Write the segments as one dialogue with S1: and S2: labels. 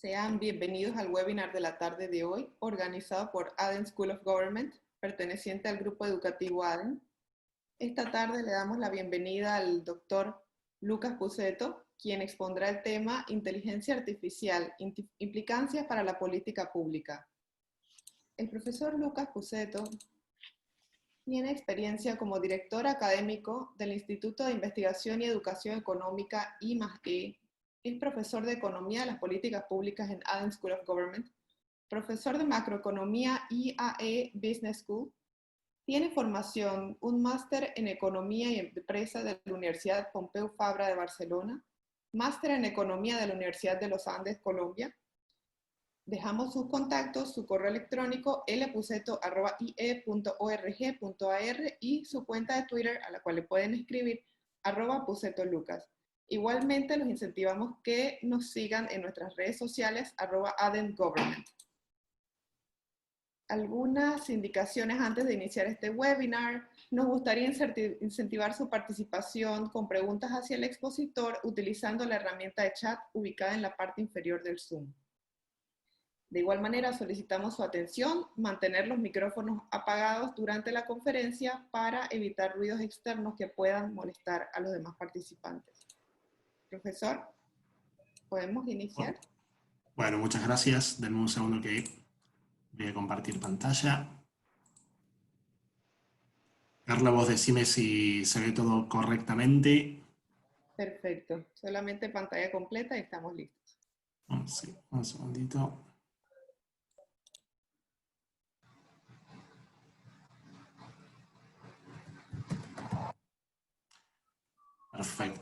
S1: Sean bienvenidos al webinar de la tarde de hoy, organizado por Aden School of Government, perteneciente al grupo educativo Aden. Esta tarde le damos la bienvenida al doctor Lucas Puceto, quien expondrá el tema Inteligencia Artificial, implicancias para la política pública. El profesor Lucas Puceto tiene experiencia como director académico del Instituto de Investigación y Educación Económica I+E. Es profesor de Economía de las Políticas Públicas en Aden School of Government, profesor de Macroeconomía IAE Business School. Tiene formación, un máster en Economía y Empresa de la Universidad Pompeu Fabra de Barcelona, máster en Economía de la Universidad de los Andes, Colombia. Dejamos sus contactos, su correo electrónico lpuceto@ie.org.ar y su cuenta de Twitter, a la cual le pueden escribir @pucetolucas. Igualmente los incentivamos que nos sigan en nuestras redes sociales @AdenGovernment. Algunas indicaciones antes de iniciar este webinar. Nos gustaría incentivar su participación con preguntas hacia el expositor utilizando la herramienta de chat ubicada en la parte inferior del Zoom. De igual manera, solicitamos su atención, mantener los micrófonos apagados durante la conferencia para evitar ruidos externos que puedan molestar a los demás participantes. Profesor, ¿podemos iniciar?
S2: Bueno, muchas gracias. Denme un segundo que voy a compartir pantalla. Carla, vos decime si se ve todo correctamente.
S1: Perfecto. Solamente pantalla completa y estamos listos.
S2: Sí, un segundito. Perfecto.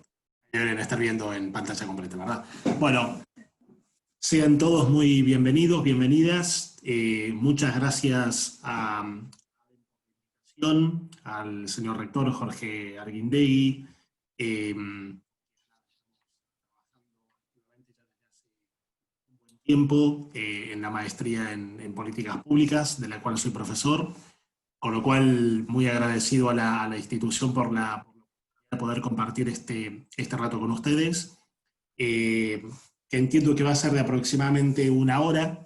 S2: Deberían estar viendo en pantalla completa, ¿verdad? Bueno, sean todos muy bienvenidos, bienvenidas. Muchas gracias al señor rector Jorge Arguindegui. Tiempo en la maestría en políticas públicas, de la cual soy profesor, con lo cual muy agradecido a la institución por la poder compartir este rato con ustedes, que entiendo que va a ser de aproximadamente 1 hora.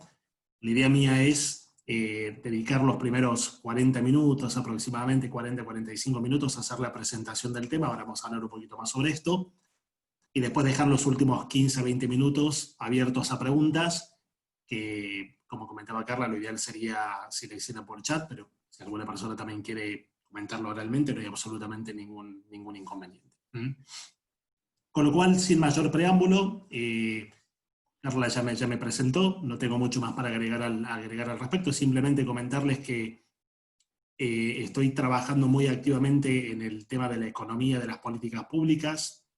S2: La idea mía es dedicar los primeros 40 minutos, aproximadamente 40-45 minutos, a hacer la presentación del tema. Ahora vamos a hablar un poquito más sobre esto. Y después dejar los últimos 15-20 minutos abiertos a preguntas, que, como comentaba Carla, lo ideal sería si lo hicieran por chat, pero si alguna persona también quiere comentarlo oralmente, no hay absolutamente ningún inconveniente. Con lo cual, sin mayor preámbulo, Carla ya me presentó, no tengo mucho más para agregar al respecto, simplemente comentarles que estoy trabajando muy activamente en el tema de la economía de las políticas públicas,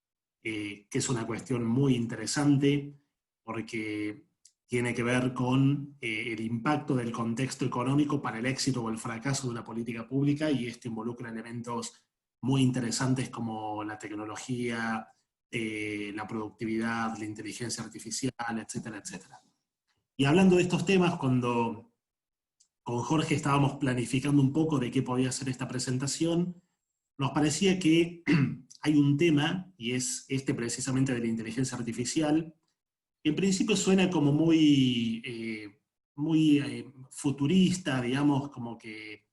S2: que es una cuestión muy interesante porque tiene que ver con el impacto del contexto económico para el éxito o el fracaso de una política pública, y esto involucra elementos muy interesantes como la tecnología, la productividad, la inteligencia artificial, etcétera, etcétera. Y hablando de estos temas, cuando con Jorge estábamos planificando un poco de qué podía ser esta presentación, nos parecía que hay un tema, y es este precisamente de la inteligencia artificial, que en principio suena como muy futurista, digamos, como que es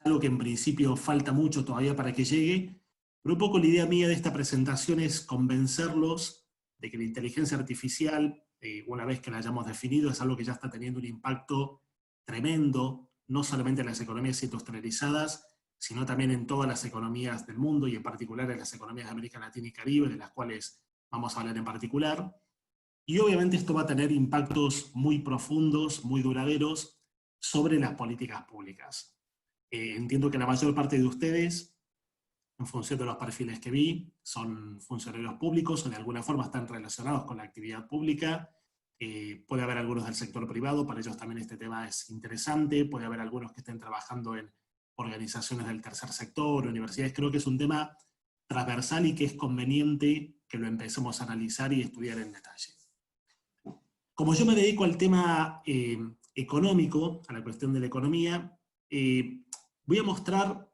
S2: algo que en principio falta mucho todavía para que llegue, pero un poco la idea mía de esta presentación es convencerlos de que la inteligencia artificial, una vez que la hayamos definido, es algo que ya está teniendo un impacto tremendo, no solamente en las economías industrializadas, sino también en todas las economías del mundo, y en particular en las economías de América Latina y Caribe, de las cuales vamos a hablar en particular. Y obviamente esto va a tener impactos muy profundos, muy duraderos, sobre las políticas públicas. Entiendo que la mayor parte de ustedes, en función de los perfiles que vi, son funcionarios públicos o de alguna forma están relacionados con la actividad pública. Puede haber algunos del sector privado, para ellos también este tema es interesante. Puede haber algunos que estén trabajando en organizaciones del tercer sector, universidades. Creo que es un tema transversal y que es conveniente que lo empecemos a analizar y estudiar en detalle. Como yo me dedico al tema económico, a la cuestión de la economía, voy a mostrar,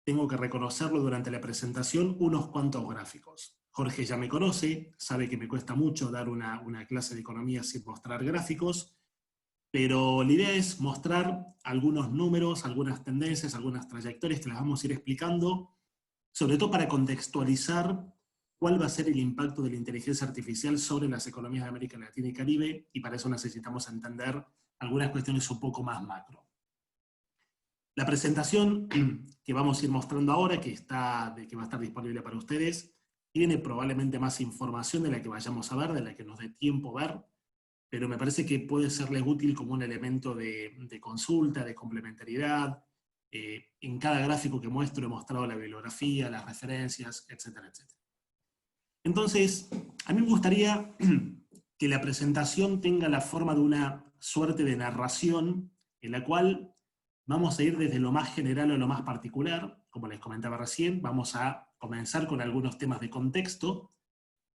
S2: tengo que reconocerlo durante la presentación, unos cuantos gráficos. Jorge ya me conoce, sabe que me cuesta mucho dar una clase de economía sin mostrar gráficos, pero la idea es mostrar algunos números, algunas tendencias, algunas trayectorias que las vamos a ir explicando, sobre todo para contextualizar cuál va a ser el impacto de la inteligencia artificial sobre las economías de América Latina y Caribe, y para eso necesitamos entender algunas cuestiones un poco más macro. La presentación que vamos a ir mostrando ahora, que va a estar disponible para ustedes, tiene probablemente más información de la que vayamos a ver, de la que nos dé tiempo ver, pero me parece que puede serles útil como un elemento de consulta, de complementariedad. En cada gráfico que muestro he mostrado la bibliografía, las referencias, etcétera, etcétera. Entonces, a mí me gustaría que la presentación tenga la forma de una suerte de narración en la cual vamos a ir desde lo más general a lo más particular. Como les comentaba recién, vamos a comenzar con algunos temas de contexto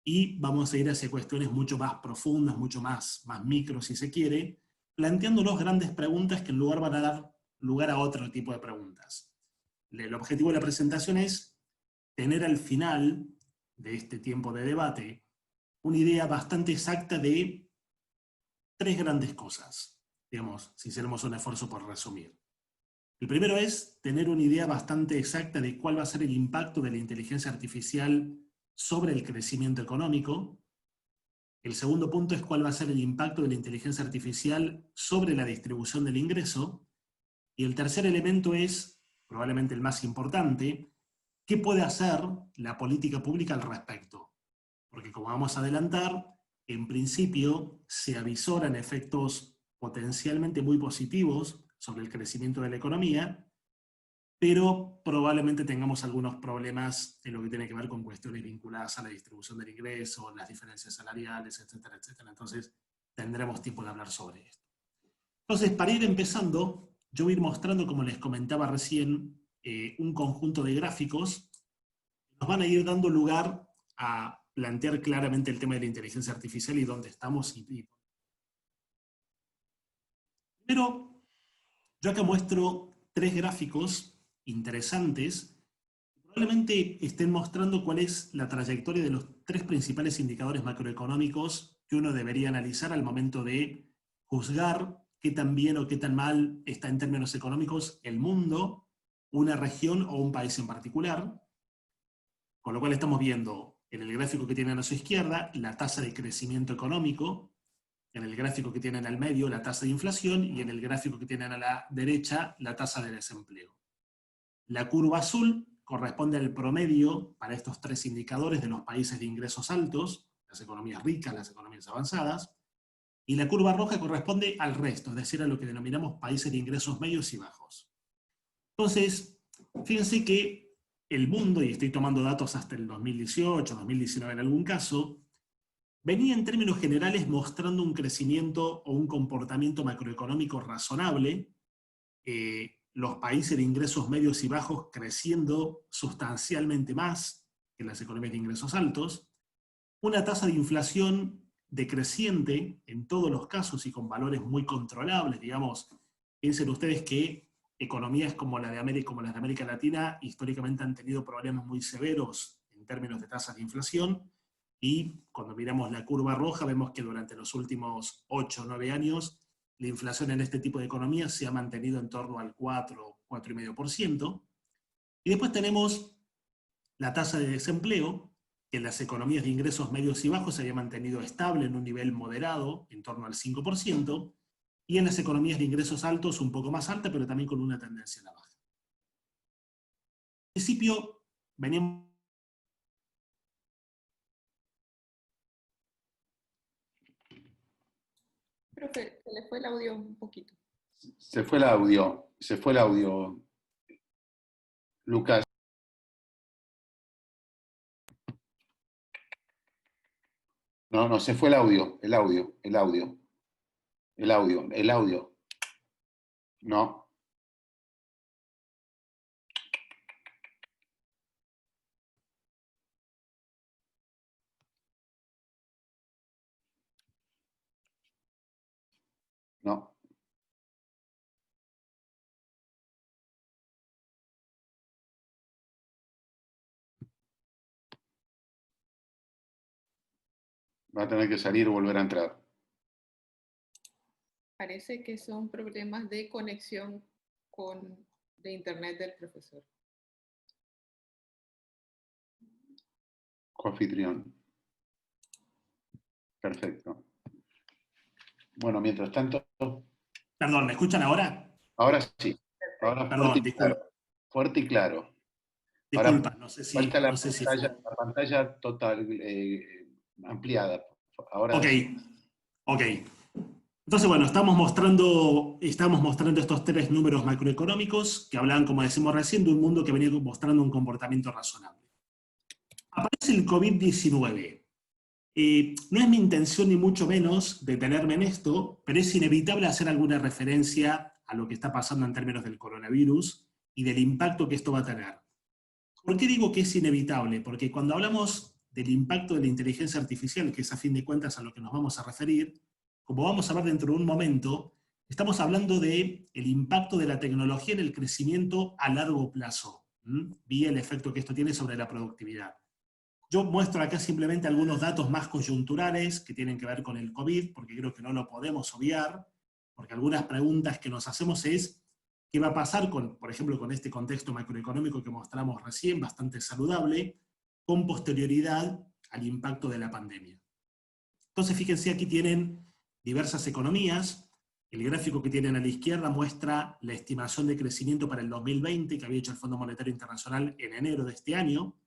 S2: y vamos a ir hacia cuestiones mucho más profundas, mucho más micro si se quiere, planteándonos grandes preguntas que en lugar van a dar lugar a otro tipo de preguntas. El objetivo de la presentación es tener al final de este tiempo de debate una idea bastante exacta de tres grandes cosas, digamos, si hiciéramos un esfuerzo por resumir. El primero es tener una idea bastante exacta de cuál va a ser el impacto de la inteligencia artificial sobre el crecimiento económico. El segundo punto es cuál va a ser el impacto de la inteligencia artificial sobre la distribución del ingreso. Y el tercer elemento es, probablemente el más importante, ¿qué puede hacer la política pública al respecto? Porque como vamos a adelantar, en principio se avisoran efectos potencialmente muy positivos sobre el crecimiento de la economía, pero probablemente tengamos algunos problemas en lo que tiene que ver con cuestiones vinculadas a la distribución del ingreso, las diferencias salariales, etcétera, etcétera. Entonces tendremos tiempo de hablar sobre esto. Entonces, para ir empezando, yo voy a ir mostrando, como les comentaba recién, un conjunto de gráficos que nos van a ir dando lugar a plantear claramente el tema de la inteligencia artificial y dónde estamos. Primero, yo acá muestro tres gráficos interesantes que probablemente estén mostrando cuál es la trayectoria de los tres principales indicadores macroeconómicos que uno debería analizar al momento de juzgar qué tan bien o qué tan mal está en términos económicos el mundo, una región o un país en particular. Con lo cual estamos viendo en el gráfico que tienen a su izquierda la tasa de crecimiento económico, en el gráfico que tienen al medio la tasa de inflación y en el gráfico que tienen a la derecha la tasa de desempleo. La curva azul corresponde al promedio para estos tres indicadores de los países de ingresos altos, las economías ricas, las economías avanzadas, y la curva roja corresponde al resto, es decir, a lo que denominamos países de ingresos medios y bajos. Entonces, fíjense que el mundo, y estoy tomando datos hasta el 2018, 2019 en algún caso, venía en términos generales mostrando un crecimiento o un comportamiento macroeconómico razonable, los países de ingresos medios y bajos creciendo sustancialmente más que las economías de ingresos altos, una tasa de inflación decreciente en todos los casos y con valores muy controlables, digamos, piensen ustedes que economías como la de América, como las de América Latina, históricamente han tenido problemas muy severos en términos de tasas de inflación, y cuando miramos la curva roja vemos que durante los últimos 8 o 9 años la inflación en este tipo de economías se ha mantenido en torno al 4, 4,5%. Y después tenemos la tasa de desempleo, que en las economías de ingresos medios y bajos se había mantenido estable en un nivel moderado, en torno al 5%, y en las economías de ingresos altos un poco más alta, pero también con una tendencia a la baja. Al principio veníamos...
S1: Profe, se le fue el audio un poquito.
S3: Se fue el audio, Lucas. No, no, se fue el audio. No. No. Va a tener que salir y volver a entrar.
S1: Parece que son problemas de conexión de internet del profesor.
S3: Coanfitrión. Perfecto. Bueno, mientras tanto...
S2: Perdón, ¿me escuchan ahora?
S3: Ahora sí. Ahora
S2: Perdón,
S3: fuerte y claro.
S2: disculpa,
S3: Ahora,
S2: no sé si...
S3: falta la,
S2: no sé si
S3: pantalla, la pantalla total, ampliada. Ahora
S2: ok,
S3: sí.
S2: ok. Entonces, bueno, estamos mostrando estos tres números macroeconómicos que hablan, como decimos recién, de un mundo que venía mostrando un comportamiento razonable. Aparece el COVID-19. No es mi intención ni mucho menos detenerme en esto, pero es inevitable hacer alguna referencia a lo que está pasando en términos del coronavirus y del impacto que esto va a tener. ¿Por qué digo que es inevitable? Porque cuando hablamos del impacto de la inteligencia artificial, que es a fin de cuentas a lo que nos vamos a referir, como vamos a ver dentro de un momento, estamos hablando del impacto de la tecnología en el crecimiento a largo plazo, vía el efecto que esto tiene sobre la productividad. Yo muestro acá simplemente algunos datos más coyunturales que tienen que ver con el COVID, porque creo que no lo podemos obviar, porque algunas preguntas que nos hacemos es, ¿qué va a pasar con, por ejemplo, con este contexto macroeconómico que mostramos recién, bastante saludable, con posterioridad al impacto de la pandemia? Entonces, fíjense, aquí tienen diversas economías. El gráfico que tienen a la izquierda muestra la estimación de crecimiento para el 2020 que había hecho el Fondo Monetario Internacional en enero de este año.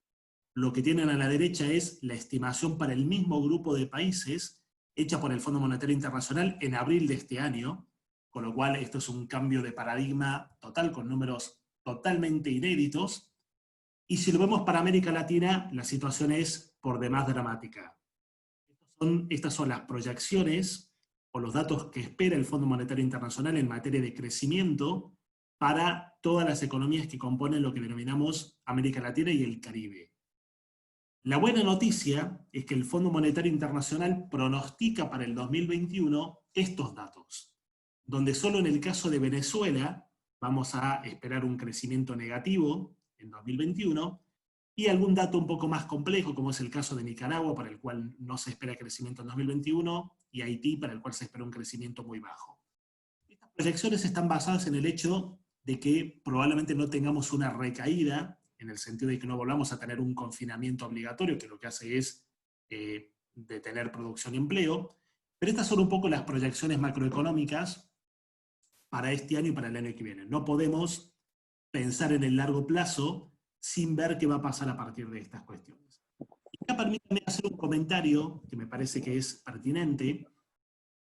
S2: Lo que tienen a la derecha es la estimación para el mismo grupo de países hecha por el Fondo Monetario Internacional en abril de este año, con lo cual esto es un cambio de paradigma total, con números totalmente inéditos. Y si lo vemos para América Latina, la situación es por demás dramática. Estas son las proyecciones o los datos que espera el Fondo Monetario Internacional en materia de crecimiento para todas las economías que componen lo que denominamos América Latina y el Caribe. La buena noticia es que el Fondo Monetario Internacional pronostica para el 2021 estos datos, donde solo en el caso de Venezuela vamos a esperar un crecimiento negativo en 2021, y algún dato un poco más complejo, como es el caso de Nicaragua, para el cual no se espera crecimiento en 2021, y Haití, para el cual se espera un crecimiento muy bajo. Estas proyecciones están basadas en el hecho de que probablemente no tengamos una recaída, en el sentido de que no volvamos a tener un confinamiento obligatorio, que lo que hace es detener producción y empleo, pero estas son un poco las proyecciones macroeconómicas para este año y para el año que viene. No podemos pensar en el largo plazo sin ver qué va a pasar a partir de estas cuestiones. Y acá permítanme hacer un comentario que me parece que es pertinente,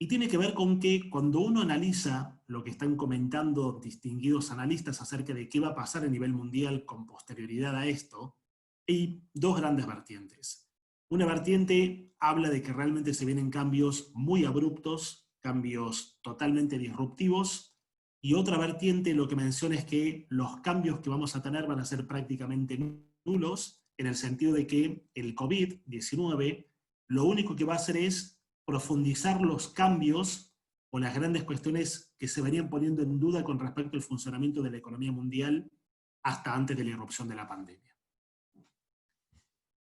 S2: y tiene que ver con que cuando uno analiza lo que están comentando distinguidos analistas acerca de qué va a pasar a nivel mundial con posterioridad a esto, hay dos grandes vertientes. Una vertiente habla de que realmente se vienen cambios muy abruptos, cambios totalmente disruptivos, y otra vertiente lo que menciona es que los cambios que vamos a tener van a ser prácticamente nulos, en el sentido de que el COVID-19 lo único que va a hacer es profundizar los cambios o las grandes cuestiones que se venían poniendo en duda con respecto al funcionamiento de la economía mundial hasta antes de la irrupción de la pandemia.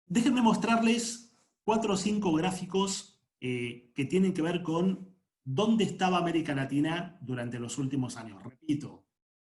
S2: Déjenme mostrarles 4 o 5 gráficos que tienen que ver con dónde estaba América Latina durante los últimos años. Repito,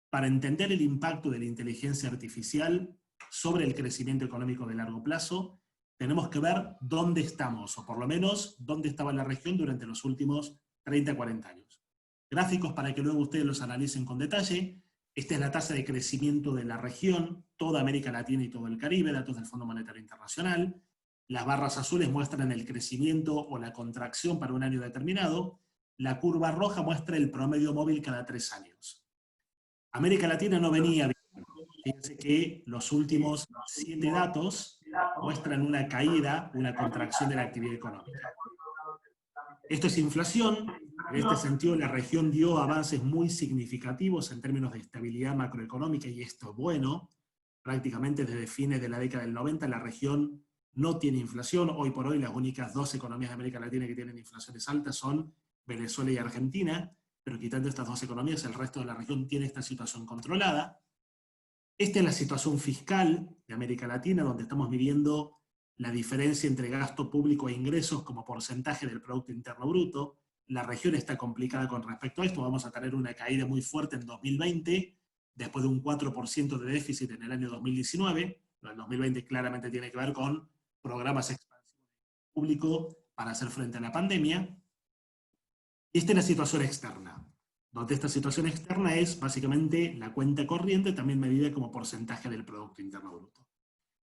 S2: para entender el impacto de la inteligencia artificial sobre el crecimiento económico de largo plazo, tenemos que ver dónde estamos, o por lo menos dónde estaba la región durante los últimos 30, 40 años. Gráficos para que luego ustedes los analicen con detalle. Esta es la tasa de crecimiento de la región, toda América Latina y todo el Caribe, datos del Fondo Monetario Internacional. Las barras azules muestran el crecimiento o la contracción para un año determinado. La curva roja muestra el promedio móvil cada 3 años. América Latina no venía bien. Fíjense que los últimos 7 datos muestran una caída, una contracción de la actividad económica. Esto es inflación. En este sentido, la región dio avances muy significativos en términos de estabilidad macroeconómica, y esto es bueno. Prácticamente desde fines de la década del 90 la región no tiene inflación. Hoy por hoy las únicas 2 economías de América Latina que tienen inflaciones altas son Venezuela y Argentina, pero quitando estas 2 economías, el resto de la región tiene esta situación controlada. Esta es la situación fiscal de América Latina, donde estamos viviendo la diferencia entre gasto público e ingresos como porcentaje del Producto Interno Bruto. La región está complicada con respecto a esto, vamos a tener una caída muy fuerte en 2020, después de un 4% de déficit en el año 2019. El 2020 claramente tiene que ver con programas expansivos públicos para hacer frente a la pandemia. Y esta es la situación externa, donde esta situación externa es básicamente la cuenta corriente, también medida como porcentaje del Producto Interno Bruto.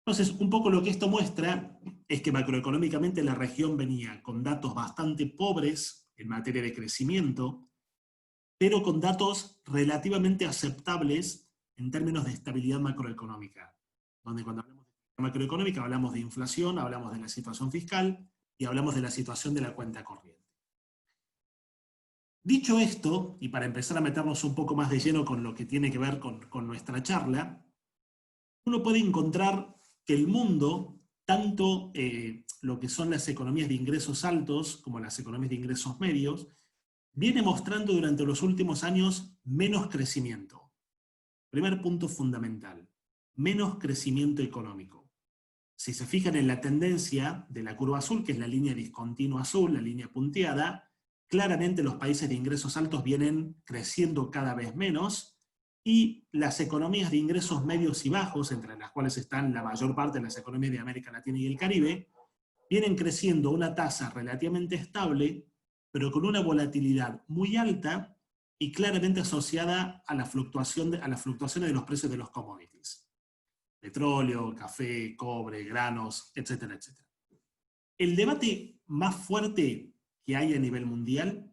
S2: Entonces, un poco lo que esto muestra es que macroeconómicamente la región venía con datos bastante pobres en materia de crecimiento, pero con datos relativamente aceptables en términos de estabilidad macroeconómica, donde cuando hablamos de macroeconómica hablamos de inflación, hablamos de la situación fiscal y hablamos de la situación de la cuenta corriente. Dicho esto, y para empezar a meternos un poco más de lleno con lo que tiene que ver con nuestra charla, uno puede encontrar que el mundo, tanto lo que son las economías de ingresos altos como las economías de ingresos medios, viene mostrando durante los últimos años menos crecimiento. Primer punto fundamental, menos crecimiento económico. Si se fijan en la tendencia de la curva azul, que es la línea discontinua azul, la línea punteada, claramente los países de ingresos altos vienen creciendo cada vez menos, y las economías de ingresos medios y bajos, entre las cuales están la mayor parte de las economías de América Latina y el Caribe, vienen creciendo a una tasa relativamente estable, pero con una volatilidad muy alta y claramente asociada a las fluctuaciones de los precios de los commodities. Petróleo, café, cobre, granos, etcétera, etcétera. El debate más fuerte que hay a nivel mundial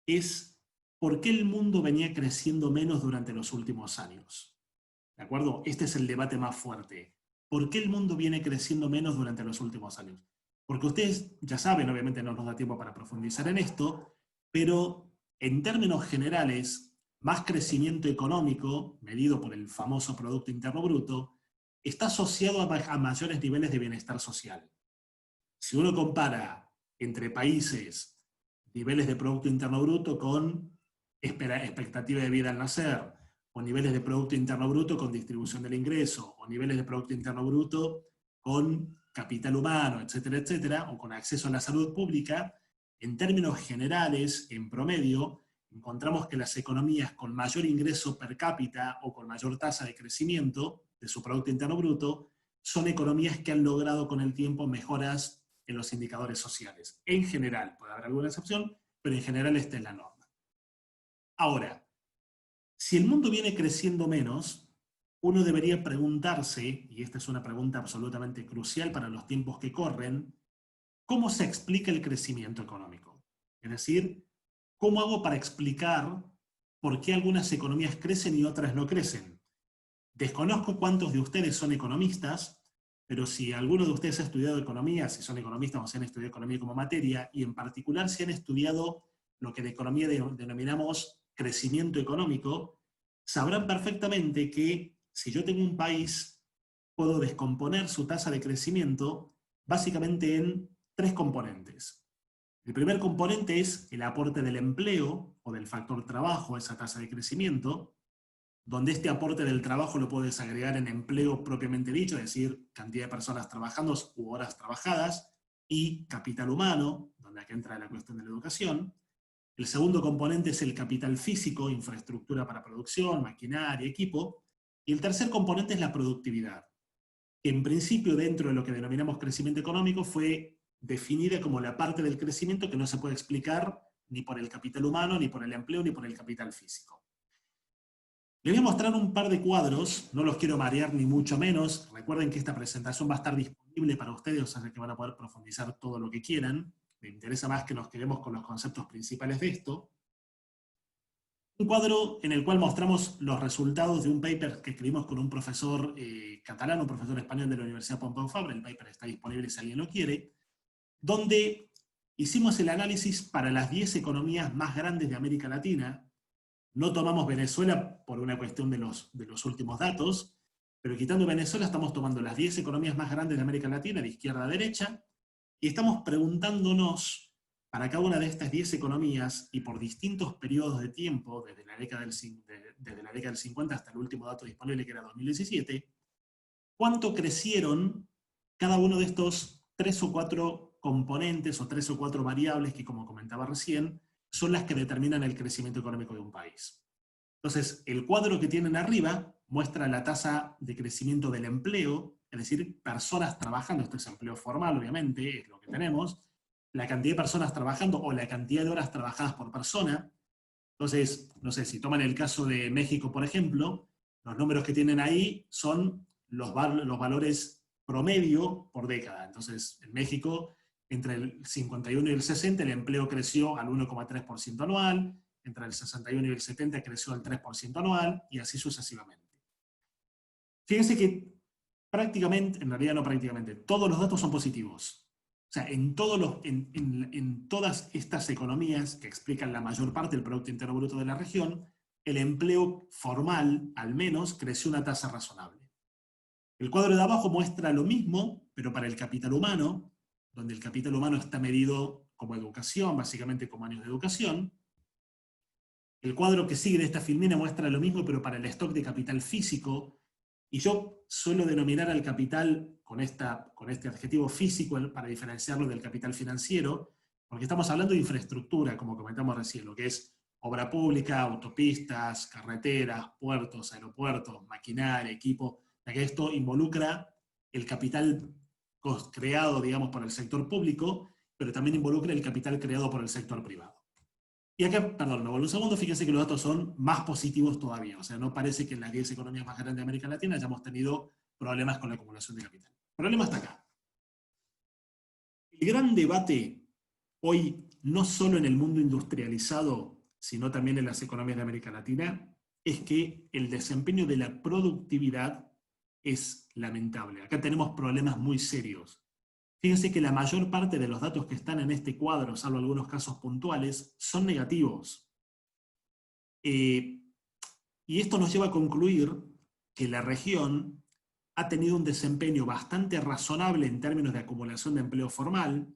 S2: es por qué el mundo venía creciendo menos durante los últimos años. ¿De acuerdo? Este es el debate más fuerte. ¿Por qué el mundo viene creciendo menos durante los últimos años? Porque ustedes ya saben, obviamente no nos da tiempo para profundizar en esto, pero en términos generales, más crecimiento económico, medido por el famoso Producto Interno Bruto, está asociado a mayores niveles de bienestar social. Si uno compara entre países niveles de Producto Interno Bruto con expectativa de vida al nacer, o niveles de Producto Interno Bruto con distribución del ingreso, o niveles de Producto Interno Bruto con capital humano, etcétera, etcétera, o con acceso a la salud pública, en términos generales, en promedio, encontramos que las economías con mayor ingreso per cápita o con mayor tasa de crecimiento de su Producto Interno Bruto son economías que han logrado con el tiempo mejoras en los indicadores sociales. En general, puede haber alguna excepción, pero en general esta es la norma. Ahora, si el mundo viene creciendo menos, uno debería preguntarse, y esta es una pregunta absolutamente crucial para los tiempos que corren, ¿cómo se explica el crecimiento económico? Es decir, ¿cómo hago para explicar por qué algunas economías crecen y otras no crecen? Desconozco cuántos de ustedes son economistas, pero si alguno de ustedes ha estudiado economía, si son economistas o si han estudiado economía como materia, y en particular si han estudiado lo que de economía denominamos crecimiento económico, sabrán perfectamente que si yo tengo un país, puedo descomponer su tasa de crecimiento básicamente en tres componentes. El primer componente es el aporte del empleo o del factor trabajo a esa tasa de crecimiento, donde este aporte del trabajo lo puedo desagregar en empleo propiamente dicho, es decir, cantidad de personas trabajando u horas trabajadas, y capital humano, donde aquí entra la cuestión de la educación. El segundo componente es el capital físico, infraestructura para producción, maquinaria, equipo. Y el tercer componente es la productividad, que en principio dentro de lo que denominamos crecimiento económico fue definida como la parte del crecimiento que no se puede explicar ni por el capital humano, ni por el empleo, ni por el capital físico. Les voy a mostrar un par de cuadros, no los quiero marear ni mucho menos. Recuerden que esta presentación va a estar disponible para ustedes, o sea que van a poder profundizar todo lo que quieran. Me interesa más que nos quedemos con los conceptos principales de esto. Un cuadro en el cual mostramos los resultados de un paper que escribimos con un profesor catalán, un profesor español de la Universidad Pompeu Fabra. El paper está disponible si alguien lo quiere, donde hicimos el análisis para las 10 economías más grandes de América Latina. No tomamos Venezuela por una cuestión de los últimos datos, pero quitando Venezuela estamos tomando las 10 economías más grandes de América Latina, de izquierda a derecha, y estamos preguntándonos para cada una de estas 10 economías, y por distintos periodos de tiempo, desde la década del 50 hasta el último dato disponible, que era 2017, cuánto crecieron cada uno de estos 3 o 4 componentes o 3 o 4 variables que, como comentaba recién, son las que determinan el crecimiento económico de un país. Entonces, el cuadro que tienen arriba muestra la tasa de crecimiento del empleo, es decir, personas trabajando, esto es empleo formal, obviamente, es lo que tenemos, la cantidad de personas trabajando o la cantidad de horas trabajadas por persona. Entonces, no sé, si toman el caso de México, por ejemplo, los números que tienen ahí son los valores promedio por década. Entonces, en México, entre el 51 y el 60, el empleo creció al 1,3% anual, entre el 61 y el 70 creció al 3% anual, y así sucesivamente. Fíjense que prácticamente, en realidad no prácticamente, todos los datos son positivos. O sea, en todas estas economías que explican la mayor parte del Producto Interno Bruto de la región, el empleo formal, al menos, creció una tasa razonable. El cuadro de abajo muestra lo mismo, pero para el capital humano, donde el capital humano está medido como educación, básicamente como años de educación. El cuadro que sigue de esta filmina muestra lo mismo, pero para el stock de capital físico, y yo suelo denominar al capital con este adjetivo físico para diferenciarlo del capital financiero, porque estamos hablando de infraestructura, como comentamos recién, lo que es obra pública, autopistas, carreteras, puertos, aeropuertos, maquinaria, equipo, ya que esto involucra el capital creado, digamos, por el sector público, pero también involucra el capital creado por el sector privado. Y acá, perdón, me vuelvo un segundo, fíjense que los datos son más positivos todavía. O sea, no parece que en las 10 economías más grandes de América Latina hayamos tenido problemas con la acumulación de capital. El problema está acá. El gran debate hoy, no solo en el mundo industrializado, sino también en las economías de América Latina, es que el desempeño de la productividad es lamentable. Acá tenemos problemas muy serios. Fíjense que la mayor parte de los datos que están en este cuadro, salvo algunos casos puntuales, son negativos. Y esto nos lleva a concluir que la región ha tenido un desempeño bastante razonable en términos de acumulación de empleo formal,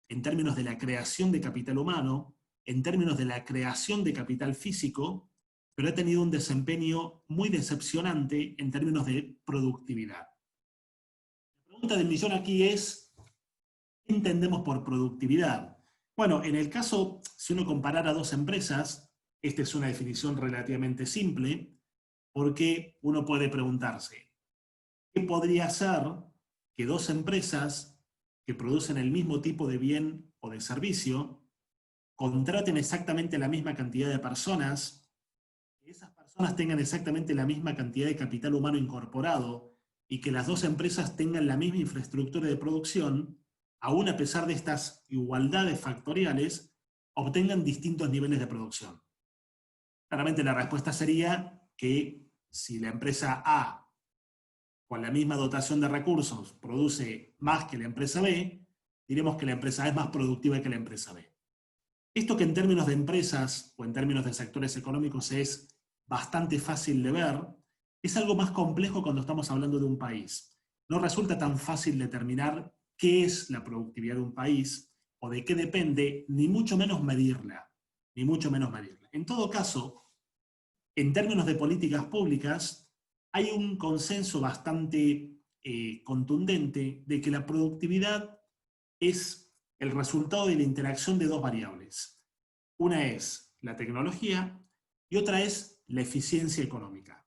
S2: en términos de la creación de capital humano, en términos de la creación de capital físico, pero ha tenido un desempeño muy decepcionante en términos de productividad. La pregunta del millón aquí es, ¿qué entendemos por productividad? Bueno, en el caso, si uno comparara dos empresas, esta es una definición relativamente simple, porque uno puede preguntarse, ¿qué podría ser que dos empresas que producen el mismo tipo de bien o de servicio contraten exactamente la misma cantidad de personas, que esas personas tengan exactamente la misma cantidad de capital humano incorporado y que las dos empresas tengan la misma infraestructura de producción, aún a pesar de estas igualdades factoriales, obtengan distintos niveles de producción? Claramente la respuesta sería que si la empresa A, con la misma dotación de recursos, produce más que la empresa B, diremos que la empresa A es más productiva que la empresa B. Esto, que en términos de empresas o en términos de sectores económicos es bastante fácil de ver, es algo más complejo cuando estamos hablando de un país. No resulta tan fácil determinar qué es la productividad de un país o de qué depende, ni mucho menos medirla. Ni mucho menos medirla. En todo caso, en términos de políticas públicas, hay un consenso bastante contundente de que la productividad es el resultado de la interacción de dos variables. Una es la tecnología y otra es la eficiencia económica.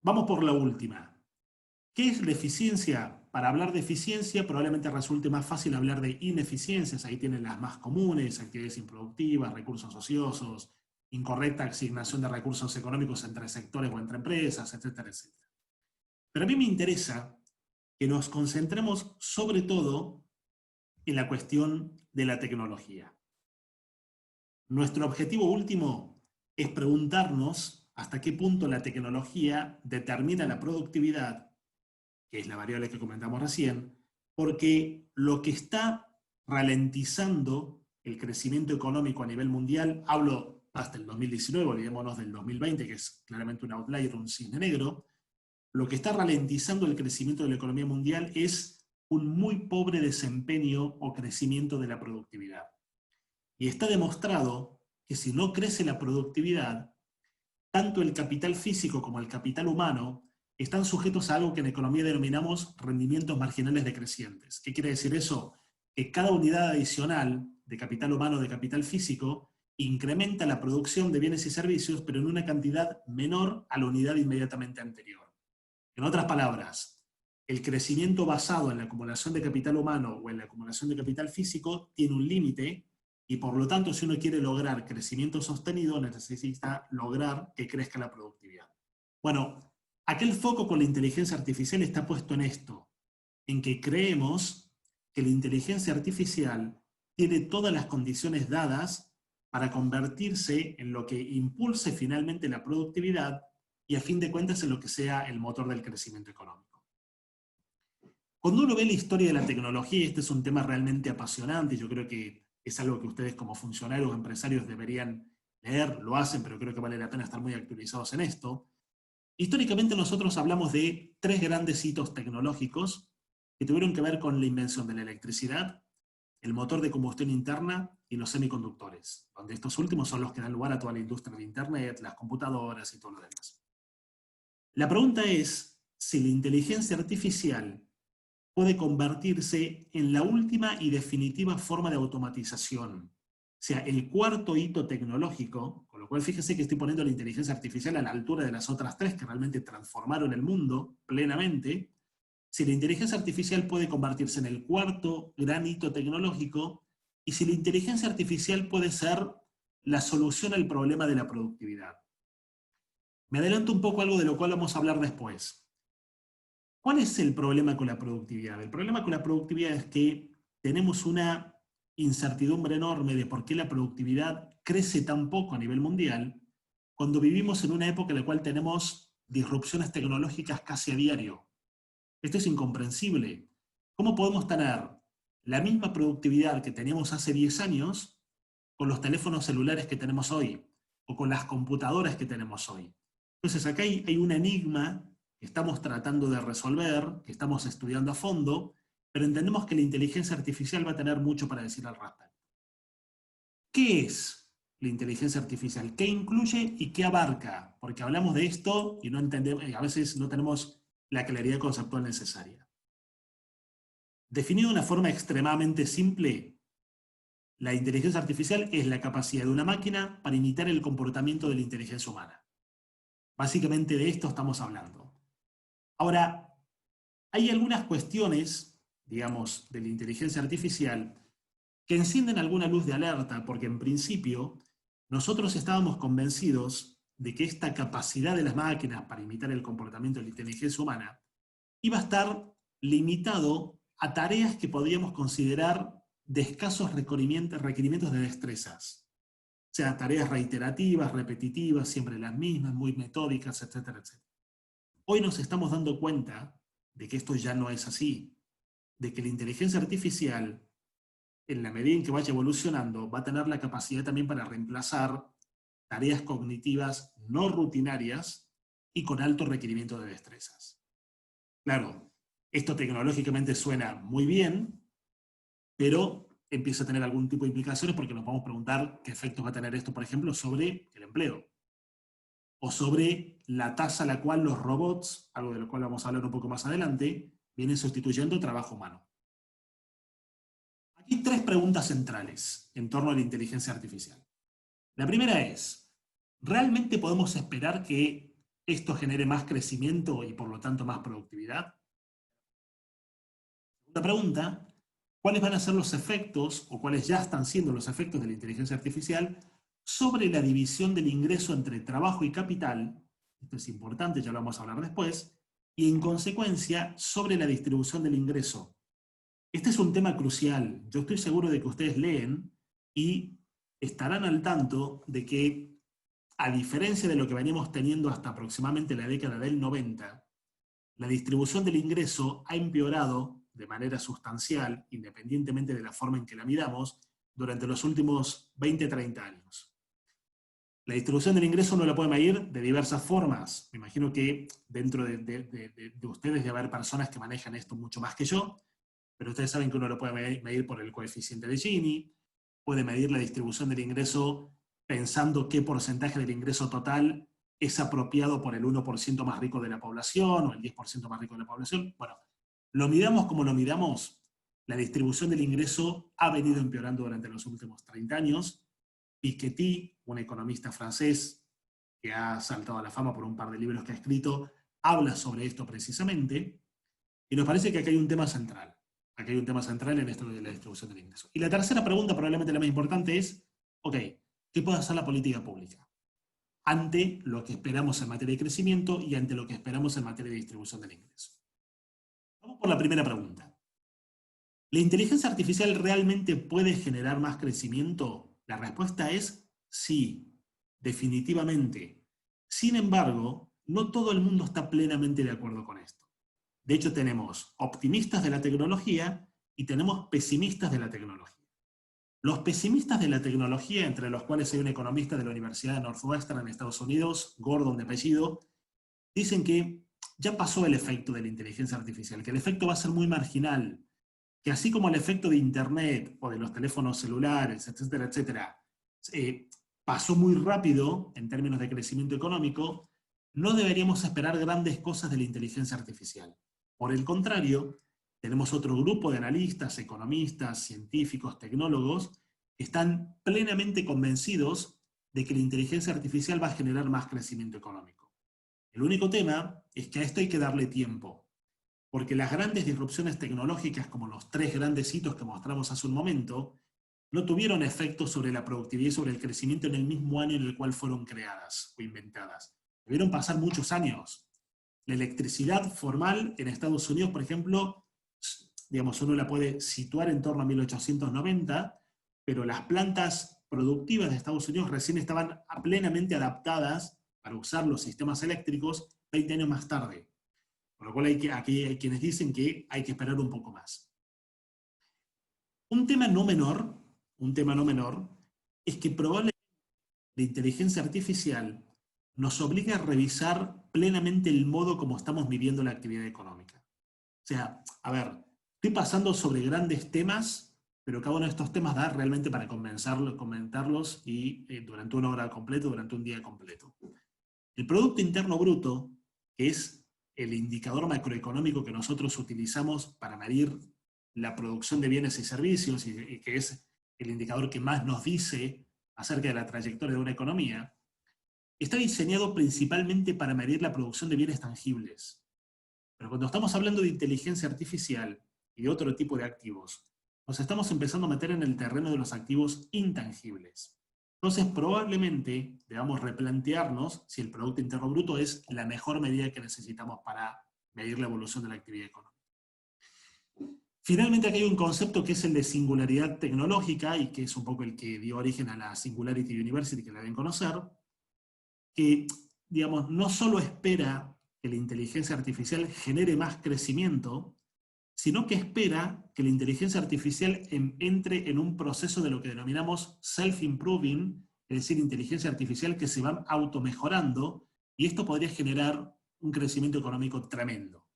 S2: Vamos por la última. ¿Qué es la eficiencia? Para hablar de eficiencia probablemente resulte más fácil hablar de ineficiencias. Ahí tienen las más comunes: actividades improductivas, recursos ociosos, incorrecta asignación de recursos económicos entre sectores o entre empresas, etcétera, etcétera. Pero a mí me interesa que nos concentremos sobre todo en la cuestión de la tecnología. Nuestro objetivo último es preguntarnos hasta qué punto la tecnología determina la productividad, que es la variable que comentamos recién, porque lo que está ralentizando el crecimiento económico a nivel mundial, hablo hasta el 2019, olvidémonos del 2020, que es claramente un outlier, un cisne negro, lo que está ralentizando el crecimiento de la economía mundial es un muy pobre desempeño o crecimiento de la productividad. Y está demostrado que si no crece la productividad, tanto el capital físico como el capital humano están sujetos a algo que en economía denominamos rendimientos marginales decrecientes. ¿Qué quiere decir eso? Que cada unidad adicional de capital humano o de capital físico incrementa la producción de bienes y servicios, pero en una cantidad menor a la unidad inmediatamente anterior. En otras palabras, el crecimiento basado en la acumulación de capital humano o en la acumulación de capital físico tiene un límite, y por lo tanto, si uno quiere lograr crecimiento sostenido, necesita lograr que crezca la productividad. Bueno, aquel foco con la inteligencia artificial está puesto en esto, en que creemos que la inteligencia artificial tiene todas las condiciones dadas para convertirse en lo que impulse finalmente la productividad y a fin de cuentas en lo que sea el motor del crecimiento económico. Cuando uno ve la historia de la tecnología, este es un tema realmente apasionante, yo creo que es algo que ustedes como funcionarios o empresarios deberían leer, lo hacen, pero creo que vale la pena estar muy actualizados en esto. Históricamente nosotros hablamos de 3 grandes hitos tecnológicos que tuvieron que ver con la invención de la electricidad, el motor de combustión interna y los semiconductores, donde estos últimos son los que dan lugar a toda la industria de Internet, las computadoras y todo lo demás. La pregunta es si la inteligencia artificial puede convertirse en la última y definitiva forma de automatización. O sea, el 4.º hito tecnológico, con lo cual fíjese que estoy poniendo la inteligencia artificial a la altura de las otras 3 que realmente transformaron el mundo plenamente. Si la inteligencia artificial puede convertirse en el 4.º gran hito tecnológico, y si la inteligencia artificial puede ser la solución al problema de la productividad. Me adelanto un poco a algo de lo cual vamos a hablar después. ¿Cuál es el problema con la productividad? El problema con la productividad es que tenemos una incertidumbre enorme de por qué la productividad crece tan poco a nivel mundial cuando vivimos en una época en la cual tenemos disrupciones tecnológicas casi a diario. Esto es incomprensible. ¿Cómo podemos tener la misma productividad que teníamos hace 10 años con los teléfonos celulares que tenemos hoy o con las computadoras que tenemos hoy? Entonces acá hay un enigma que estamos tratando de resolver, que estamos estudiando a fondo, pero entendemos que la inteligencia artificial va a tener mucho para decir al respecto. ¿Qué es la inteligencia artificial? ¿Qué incluye y qué abarca? Porque hablamos de esto y no entendemos, a veces no tenemos la claridad conceptual necesaria. Definido de una forma extremadamente simple, la inteligencia artificial es la capacidad de una máquina para imitar el comportamiento de la inteligencia humana. Básicamente de esto estamos hablando. Ahora, hay algunas cuestiones, digamos, de la inteligencia artificial que encienden alguna luz de alerta, porque en principio nosotros estábamos convencidos de que esta capacidad de las máquinas para imitar el comportamiento de la inteligencia humana iba a estar limitado a tareas que podríamos considerar de escasos requerimientos de destrezas. O sea, tareas reiterativas, repetitivas, siempre las mismas, muy metódicas, etcétera, etcétera. Hoy nos estamos dando cuenta de que esto ya no es así, de que la inteligencia artificial, en la medida en que vaya evolucionando, va a tener la capacidad también para reemplazar tareas cognitivas no rutinarias y con alto requerimiento de destrezas. Claro, esto tecnológicamente suena muy bien, pero empieza a tener algún tipo de implicaciones porque nos vamos a preguntar qué efectos va a tener esto, por ejemplo, sobre el empleo. O sobre la tasa a la cual los robots, algo de lo cual vamos a hablar un poco más adelante, vienen sustituyendo trabajo humano. Aquí hay 3 preguntas centrales en torno a la inteligencia artificial. La primera es, ¿realmente podemos esperar que esto genere más crecimiento y por lo tanto más productividad? Segunda pregunta, ¿cuáles van a ser los efectos, o cuáles ya están siendo los efectos de la inteligencia artificial sobre la división del ingreso entre trabajo y capital? Esto es importante, ya lo vamos a hablar después, y en consecuencia sobre la distribución del ingreso. Este es un tema crucial. Yo estoy seguro de que ustedes leen y estarán al tanto de que, a diferencia de lo que veníamos teniendo hasta aproximadamente la década del 90, la distribución del ingreso ha empeorado de manera sustancial, independientemente de la forma en que la midamos, durante los últimos 20-30 años. La distribución del ingreso uno la puede medir de diversas formas. Me imagino que dentro de ustedes debe haber personas que manejan esto mucho más que yo, pero ustedes saben que uno lo puede medir por el coeficiente de Gini, puede medir la distribución del ingreso pensando qué porcentaje del ingreso total es apropiado por el 1% más rico de la población o el 10% más rico de la población. Bueno, lo miramos como lo miramos, la distribución del ingreso ha venido empeorando durante los últimos 30 años. Piketty, un economista francés que ha saltado a la fama por un par de libros que ha escrito, habla sobre esto precisamente, y nos parece que aquí hay un tema central. Aquí hay un tema central en esto de la distribución del ingreso. Y la tercera pregunta, probablemente la más importante, es, ok, ¿qué puede hacer la política pública ante lo que esperamos en materia de crecimiento y ante lo que esperamos en materia de distribución del ingreso? Vamos por la primera pregunta. ¿La inteligencia artificial realmente puede generar más crecimiento? La respuesta es sí, definitivamente. Sin embargo, no todo el mundo está plenamente de acuerdo con esto. De hecho, tenemos optimistas de la tecnología y tenemos pesimistas de la tecnología. Los pesimistas de la tecnología, entre los cuales hay un economista de la Universidad de Northwestern en Estados Unidos, Gordon de apellido, dicen que ya pasó el efecto de la inteligencia artificial, que el efecto va a ser muy marginal, que así como el efecto de Internet o de los teléfonos celulares, etcétera, etcétera, pasó muy rápido en términos de crecimiento económico, no deberíamos esperar grandes cosas de la inteligencia artificial. Por el contrario, tenemos otro grupo de analistas, economistas, científicos, tecnólogos, que están plenamente convencidos de que la inteligencia artificial va a generar más crecimiento económico. El único tema es que a esto hay que darle tiempo, porque las grandes disrupciones tecnológicas, como los 3 grandes hitos que mostramos hace un momento, no tuvieron efecto sobre la productividad y sobre el crecimiento en el mismo año en el cual fueron creadas o inventadas. Debieron pasar muchos años. La electricidad formal en Estados Unidos, por ejemplo, digamos, uno la puede situar en torno a 1890, pero las plantas productivas de Estados Unidos recién estaban plenamente adaptadas para usar los sistemas eléctricos 20 años más tarde. Por lo cual aquí hay quienes dicen que hay que esperar un poco más. Un tema no menor es que probablemente la inteligencia artificial nos obliga a revisar plenamente el modo como estamos viviendo la actividad económica. O sea, a ver, estoy pasando sobre grandes temas, pero cada uno de estos temas da realmente para comentarlos y durante una hora completa, durante un día completo. El Producto Interno Bruto, que es el indicador macroeconómico que nosotros utilizamos para medir la producción de bienes y servicios y que es el indicador que más nos dice acerca de la trayectoria de una economía, está diseñado principalmente para medir la producción de bienes tangibles. Pero cuando estamos hablando de inteligencia artificial y de otro tipo de activos, nos estamos empezando a meter en el terreno de los activos intangibles. Entonces, probablemente debamos replantearnos si el Producto Interno Bruto es la mejor medida que necesitamos para medir la evolución de la actividad económica. Finalmente, aquí hay un concepto que es el de singularidad tecnológica y que es un poco el que dio origen a la Singularity University, que la deben conocer, que, digamos, no solo espera que la inteligencia artificial genere más crecimiento, sino que espera que la inteligencia artificial entre en un proceso de lo que denominamos self-improving, es decir, inteligencia artificial que se va automejorando, y esto podría generar un crecimiento económico tremendo.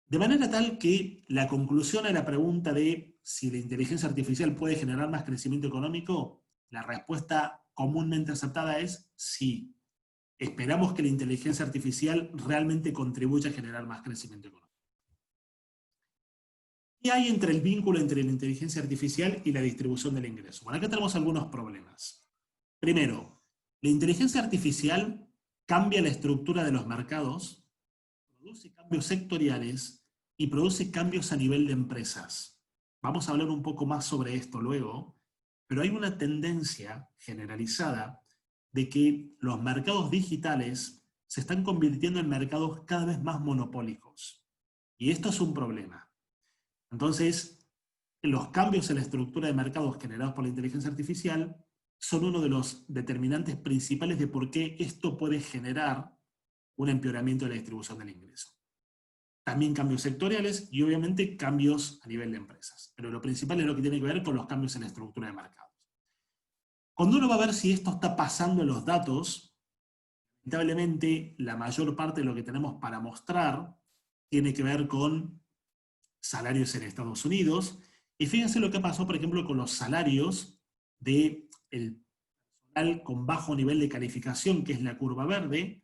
S2: De manera tal que la conclusión a la pregunta de si la inteligencia artificial puede generar más crecimiento económico, la respuesta comúnmente aceptada es sí. Esperamos que la inteligencia artificial realmente contribuya a generar más crecimiento económico. ¿Qué hay entre el vínculo entre la inteligencia artificial y la distribución del ingreso? Bueno, acá tenemos algunos problemas. Primero, la inteligencia artificial cambia la estructura de los mercados, produce cambios sectoriales y produce cambios a nivel de empresas. Vamos a hablar un poco más sobre esto luego, pero hay una tendencia generalizada de que los mercados digitales se están convirtiendo en mercados cada vez más monopólicos. Y esto es un problema. Entonces, los cambios en la estructura de mercados generados por la inteligencia artificial son uno de los determinantes principales de por qué esto puede generar un empeoramiento de la distribución del ingreso. También cambios sectoriales y obviamente cambios a nivel de empresas. Pero lo principal es lo que tiene que ver con los cambios en la estructura de mercados. Cuando uno va a ver si esto está pasando en los datos, lamentablemente la mayor parte de lo que tenemos para mostrar tiene que ver con salarios en Estados Unidos. Y fíjense lo que pasó, por ejemplo, con los salarios del personal con bajo nivel de calificación, que es la curva verde,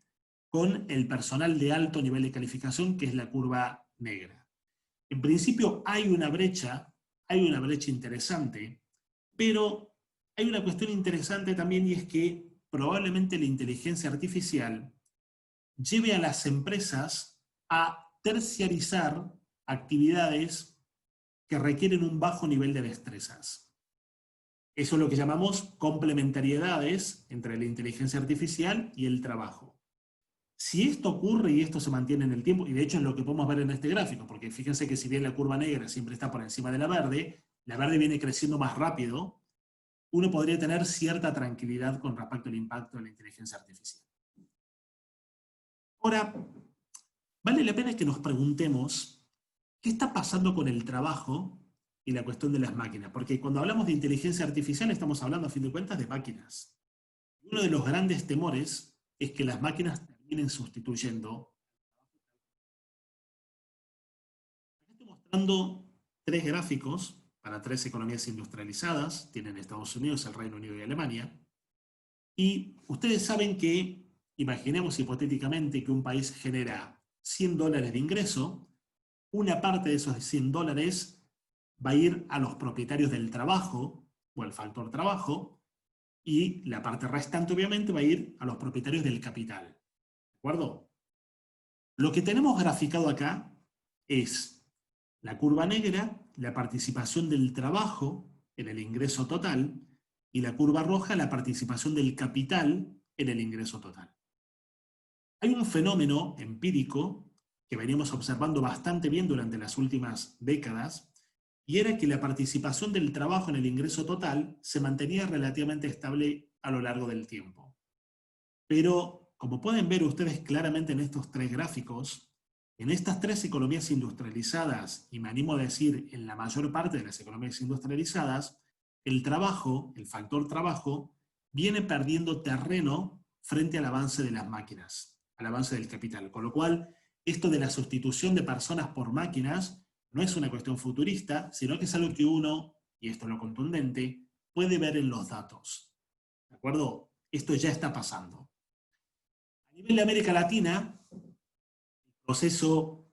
S2: con el personal de alto nivel de calificación, que es la curva negra. En principio hay una brecha interesante, pero hay una cuestión interesante también, y es que probablemente la inteligencia artificial lleve a las empresas a terciarizar actividades que requieren un bajo nivel de destrezas. Eso es lo que llamamos complementariedades entre la inteligencia artificial y el trabajo. Si esto ocurre y esto se mantiene en el tiempo, y de hecho es lo que podemos ver en este gráfico, porque fíjense que si bien la curva negra siempre está por encima de la verde viene creciendo más rápido, uno podría tener cierta tranquilidad con respecto al impacto de la inteligencia artificial. Ahora, vale la pena que nos preguntemos qué está pasando con el trabajo y la cuestión de las máquinas, porque cuando hablamos de inteligencia artificial estamos hablando, a fin de cuentas, de máquinas. Uno de los grandes temores es que las máquinas terminen sustituyendo. Estoy mostrando 3 gráficos para 3 economías industrializadas, tienen Estados Unidos, el Reino Unido y Alemania, y ustedes saben que, imaginemos hipotéticamente que un país genera $100 de ingreso, una parte de esos $100 va a ir a los propietarios del trabajo, o al factor trabajo, y la parte restante obviamente va a ir a los propietarios del capital. ¿De acuerdo? Lo que tenemos graficado acá es la curva negra, la participación del trabajo en el ingreso total, y la curva roja, la participación del capital en el ingreso total. Hay un fenómeno empírico que venimos observando bastante bien durante las últimas décadas, y era que la participación del trabajo en el ingreso total se mantenía relativamente estable a lo largo del tiempo. Pero, como pueden ver ustedes claramente en estos 3 gráficos, en estas 3 economías industrializadas, y me animo a decir en la mayor parte de las economías industrializadas, el trabajo, el factor trabajo, viene perdiendo terreno frente al avance de las máquinas, al avance del capital. Con lo cual, esto de la sustitución de personas por máquinas no es una cuestión futurista, sino que es algo que uno, y esto es lo contundente, puede ver en los datos. ¿De acuerdo? Esto ya está pasando. A nivel de América Latina, el proceso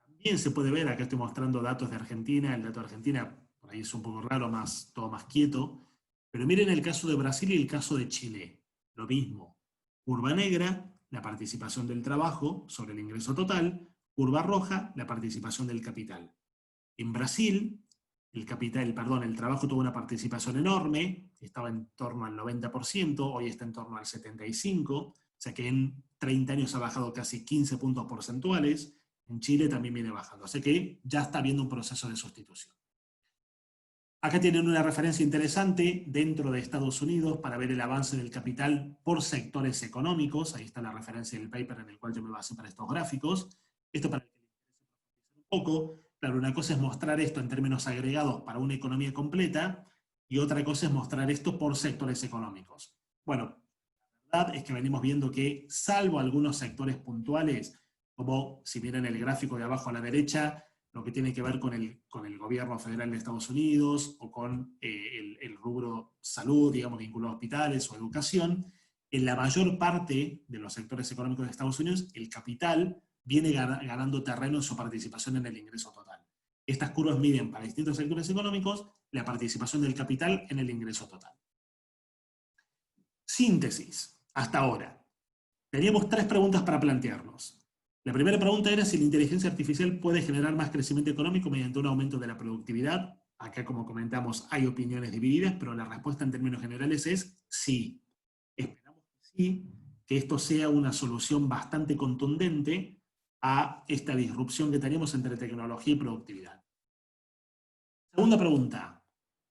S2: también se puede ver. Acá estoy mostrando datos de Argentina. El dato de Argentina por ahí es un poco raro, todo más quieto. Pero miren el caso de Brasil y el caso de Chile. Lo mismo. Curva negra, la participación del trabajo sobre el ingreso total. Curva roja, la participación del capital. En Brasil, el trabajo tuvo una participación enorme, estaba en torno al 90%, hoy está en torno al 75%, o sea que en 30 años ha bajado casi 15 puntos porcentuales. En Chile también viene bajando, o sea que ya está habiendo un proceso de sustitución. Acá tienen una referencia interesante dentro de Estados Unidos para ver el avance del capital por sectores económicos. Ahí está la referencia del paper en el cual yo me basé para estos gráficos. Esto para que les interese un poco. Claro, una cosa es mostrar esto en términos agregados para una economía completa, y otra cosa es mostrar esto por sectores económicos. Bueno, la verdad es que venimos viendo que, salvo algunos sectores puntuales, como si miran el gráfico de abajo a la derecha, lo que tiene que ver con el gobierno federal de Estados Unidos, o con el rubro salud, digamos, vinculado a hospitales o educación, en la mayor parte de los sectores económicos de Estados Unidos, el capital viene ganando terreno en su participación en el ingreso total. Estas curvas miden para distintos sectores económicos la participación del capital en el ingreso total. Síntesis, hasta ahora. Teníamos 3 preguntas para plantearnos. La primera pregunta era si la inteligencia artificial puede generar más crecimiento económico mediante un aumento de la productividad. Acá, como comentamos, hay opiniones divididas, pero la respuesta en términos generales es sí. Esperamos que sí, que esto sea una solución bastante contundente a esta disrupción que tenemos entre tecnología y productividad. Segunda pregunta: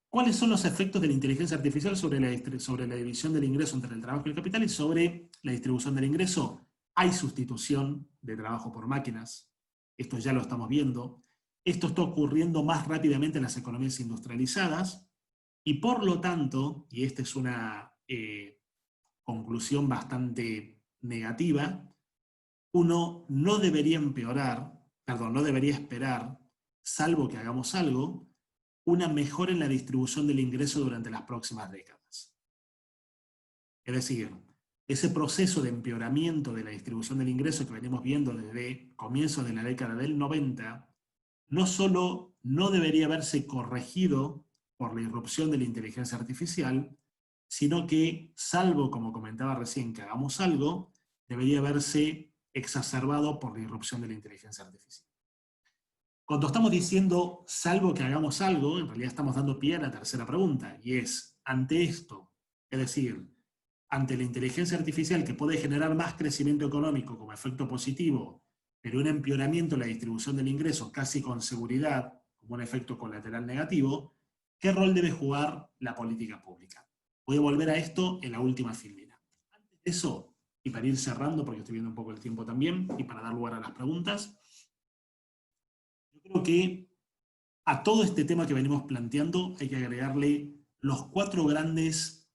S2: ¿cuáles son los efectos de la inteligencia artificial sobre la división del ingreso entre el trabajo y el capital y sobre la distribución del ingreso? Hay sustitución de trabajo por máquinas. Esto ya lo estamos viendo. Esto está ocurriendo más rápidamente en las economías industrializadas, y por lo tanto, y esta es una conclusión bastante negativa, uno no debería no debería esperar, salvo que hagamos algo, una mejora en la distribución del ingreso durante las próximas décadas. Es decir, ese proceso de empeoramiento de la distribución del ingreso que venimos viendo desde comienzos de la década del 90, no solo no debería verse corregido por la irrupción de la inteligencia artificial, sino que, salvo, como comentaba recién, que hagamos algo, debería verse exacerbado por la irrupción de la inteligencia artificial. Cuando estamos diciendo salvo que hagamos algo, en realidad estamos dando pie a la tercera pregunta, y es, ante esto, es decir, ante la inteligencia artificial que puede generar más crecimiento económico como efecto positivo, pero un empeoramiento en la distribución del ingreso casi con seguridad como un efecto colateral negativo, ¿qué rol debe jugar la política pública? Voy a volver a esto en la última filmina. Antes de eso, y para ir cerrando, porque estoy viendo un poco el tiempo también, y para dar lugar a las preguntas, yo creo que a todo este tema que venimos planteando hay que agregarle los 4 grandes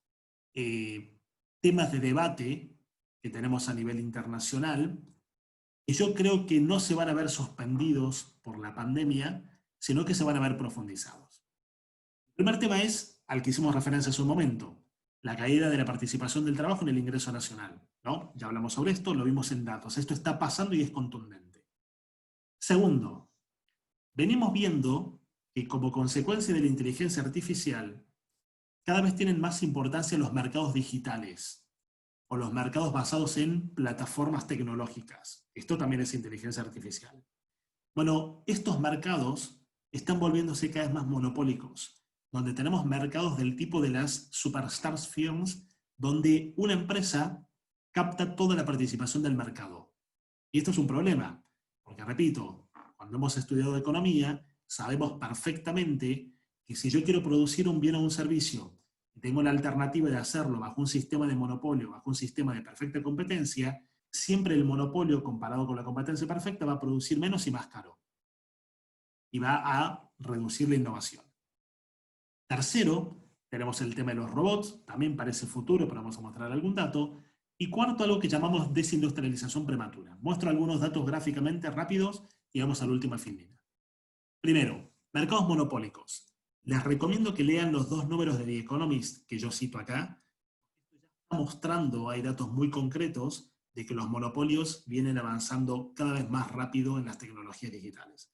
S2: temas de debate que tenemos a nivel internacional, y yo creo que no se van a ver suspendidos por la pandemia, sino que se van a ver profundizados. El primer tema es al que hicimos referencia hace un momento, la caída de la participación del trabajo en el ingreso nacional, ¿no? Ya hablamos sobre esto, lo vimos en datos. Esto está pasando y es contundente. Segundo, venimos viendo que como consecuencia de la inteligencia artificial, cada vez tienen más importancia los mercados digitales o los mercados basados en plataformas tecnológicas. Esto también es inteligencia artificial. Bueno, estos mercados están volviéndose cada vez más monopólicos, donde tenemos mercados del tipo de las superstars firms, donde una empresa capta toda la participación del mercado. Y esto es un problema, porque repito, cuando hemos estudiado economía, sabemos perfectamente que si yo quiero producir un bien o un servicio y tengo la alternativa de hacerlo bajo un sistema de monopolio, bajo un sistema de perfecta competencia, siempre el monopolio comparado con la competencia perfecta va a producir menos y más caro. Y va a reducir la innovación. Tercero, tenemos el tema de los robots, también parece futuro, pero vamos a mostrar algún dato. Y cuarto, algo que llamamos desindustrialización prematura. Muestro algunos datos gráficamente rápidos y vamos a la última filmina. Primero, mercados monopólicos. Les recomiendo que lean los 2 números de The Economist que yo cito acá. Esto ya está mostrando, hay datos muy concretos, de que los monopolios vienen avanzando cada vez más rápido en las tecnologías digitales.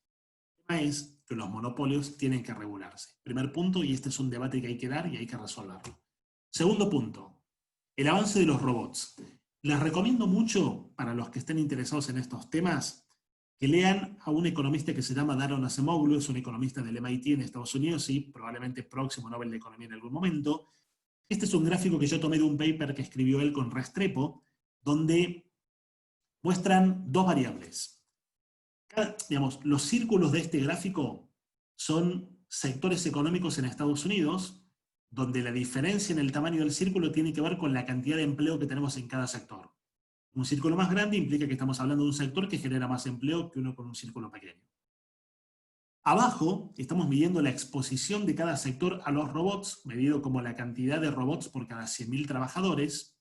S2: El tema es que los monopolios tienen que regularse. Primer punto, y este es un debate que hay que dar y hay que resolverlo. Segundo punto, el avance de los robots. Les recomiendo mucho, para los que estén interesados en estos temas, que lean a un economista que se llama Daron Acemoglu, es un economista del MIT en Estados Unidos y probablemente próximo Nobel de Economía en algún momento. Este es un gráfico que yo tomé de un paper que escribió él con Restrepo, donde muestran 2 variables. Digamos, los círculos de este gráfico son sectores económicos en Estados Unidos, donde la diferencia en el tamaño del círculo tiene que ver con la cantidad de empleo que tenemos en cada sector. Un círculo más grande implica que estamos hablando de un sector que genera más empleo que uno con un círculo pequeño. Abajo estamos midiendo la exposición de cada sector a los robots, medido como la cantidad de robots por cada 100.000 trabajadores,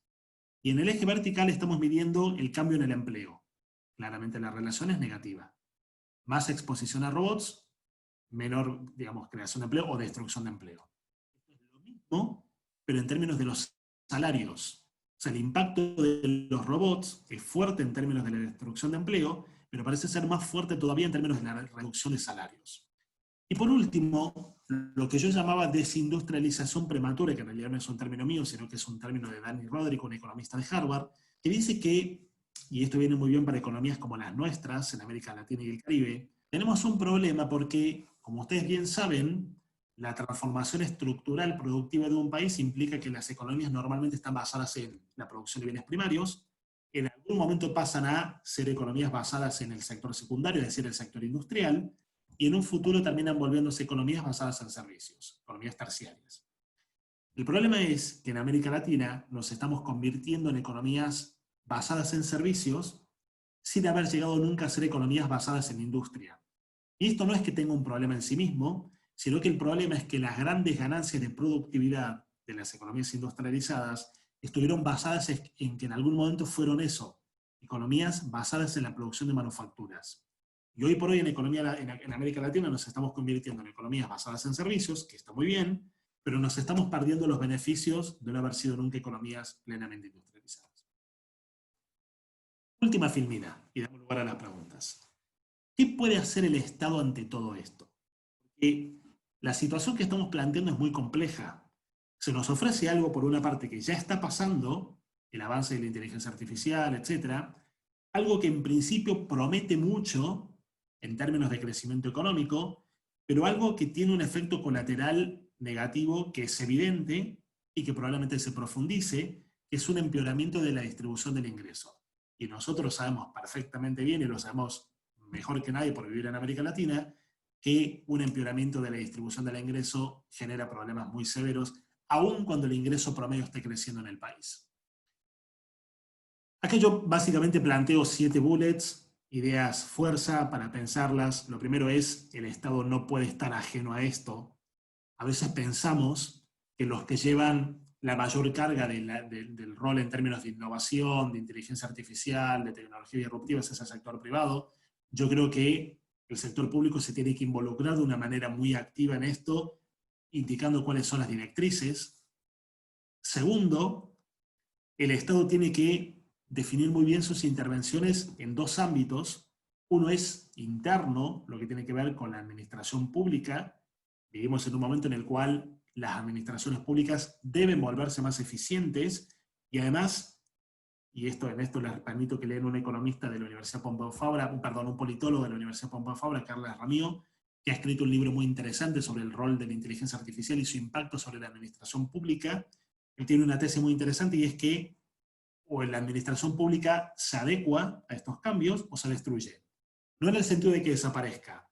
S2: y en el eje vertical estamos midiendo el cambio en el empleo. Claramente la relación es negativa. Más exposición a robots, menor, digamos, creación de empleo o destrucción de empleo. Esto es lo mismo, pero en términos de los salarios. O sea, el impacto de los robots es fuerte en términos de la destrucción de empleo, pero parece ser más fuerte todavía en términos de la reducción de salarios. Y por último, lo que yo llamaba desindustrialización prematura, que en realidad no es un término mío, sino que es un término de Danny Roderick, un economista de Harvard, que dice que, y esto viene muy bien para economías como las nuestras, en América Latina y el Caribe, tenemos un problema porque, como ustedes bien saben, la transformación estructural productiva de un país implica que las economías normalmente están basadas en la producción de bienes primarios, en algún momento pasan a ser economías basadas en el sector secundario, es decir, el sector industrial, y en un futuro terminan volviéndose economías basadas en servicios, economías terciarias. El problema es que en América Latina nos estamos convirtiendo en economías basadas en servicios sin haber llegado nunca a ser economías basadas en industria. Y esto no es que tenga un problema en sí mismo, sino que el problema es que las grandes ganancias de productividad de las economías industrializadas estuvieron basadas en que en algún momento fueron eso, economías basadas en la producción de manufacturas. Y hoy por hoy en América Latina nos estamos convirtiendo en economías basadas en servicios, que está muy bien, pero nos estamos perdiendo los beneficios de no haber sido nunca economías plenamente industrializadas. Última filmina, y damos lugar a las preguntas. ¿Qué puede hacer el Estado ante todo esto? Porque la situación que estamos planteando es muy compleja. Se nos ofrece algo por una parte que ya está pasando, el avance de la inteligencia artificial, etc., algo que en principio promete mucho en términos de crecimiento económico, pero algo que tiene un efecto colateral negativo que es evidente y que probablemente se profundice, que es un empeoramiento de la distribución del ingreso. Y nosotros sabemos perfectamente bien, y lo sabemos mejor que nadie por vivir en América Latina, que un empeoramiento de la distribución del ingreso genera problemas muy severos, aun cuando el ingreso promedio esté creciendo en el país. Acá yo básicamente planteo 7 bullets, ideas fuerza para pensarlas. Lo primero es, el Estado no puede estar ajeno a esto. A veces pensamos que los que llevan la mayor carga del rol en términos de innovación, de inteligencia artificial, de tecnología disruptiva es el sector privado. Yo creo que el sector público se tiene que involucrar de una manera muy activa en esto, indicando cuáles son las directrices. Segundo, el Estado tiene que definir muy bien sus intervenciones en 2 ámbitos. Uno es interno, lo que tiene que ver con la administración pública. Vivimos en un momento en el cual las administraciones públicas deben volverse más eficientes y además, y en esto les permito que lean un economista de la Universidad Pompeu Fabra, un politólogo de la Universidad Pompeu Fabra, Carles Ramío, que ha escrito un libro muy interesante sobre el rol de la inteligencia artificial y su impacto sobre la administración pública. Él tiene una tesis muy interesante y es que o la administración pública se adecua a estos cambios o se destruye. No en el sentido de que desaparezca,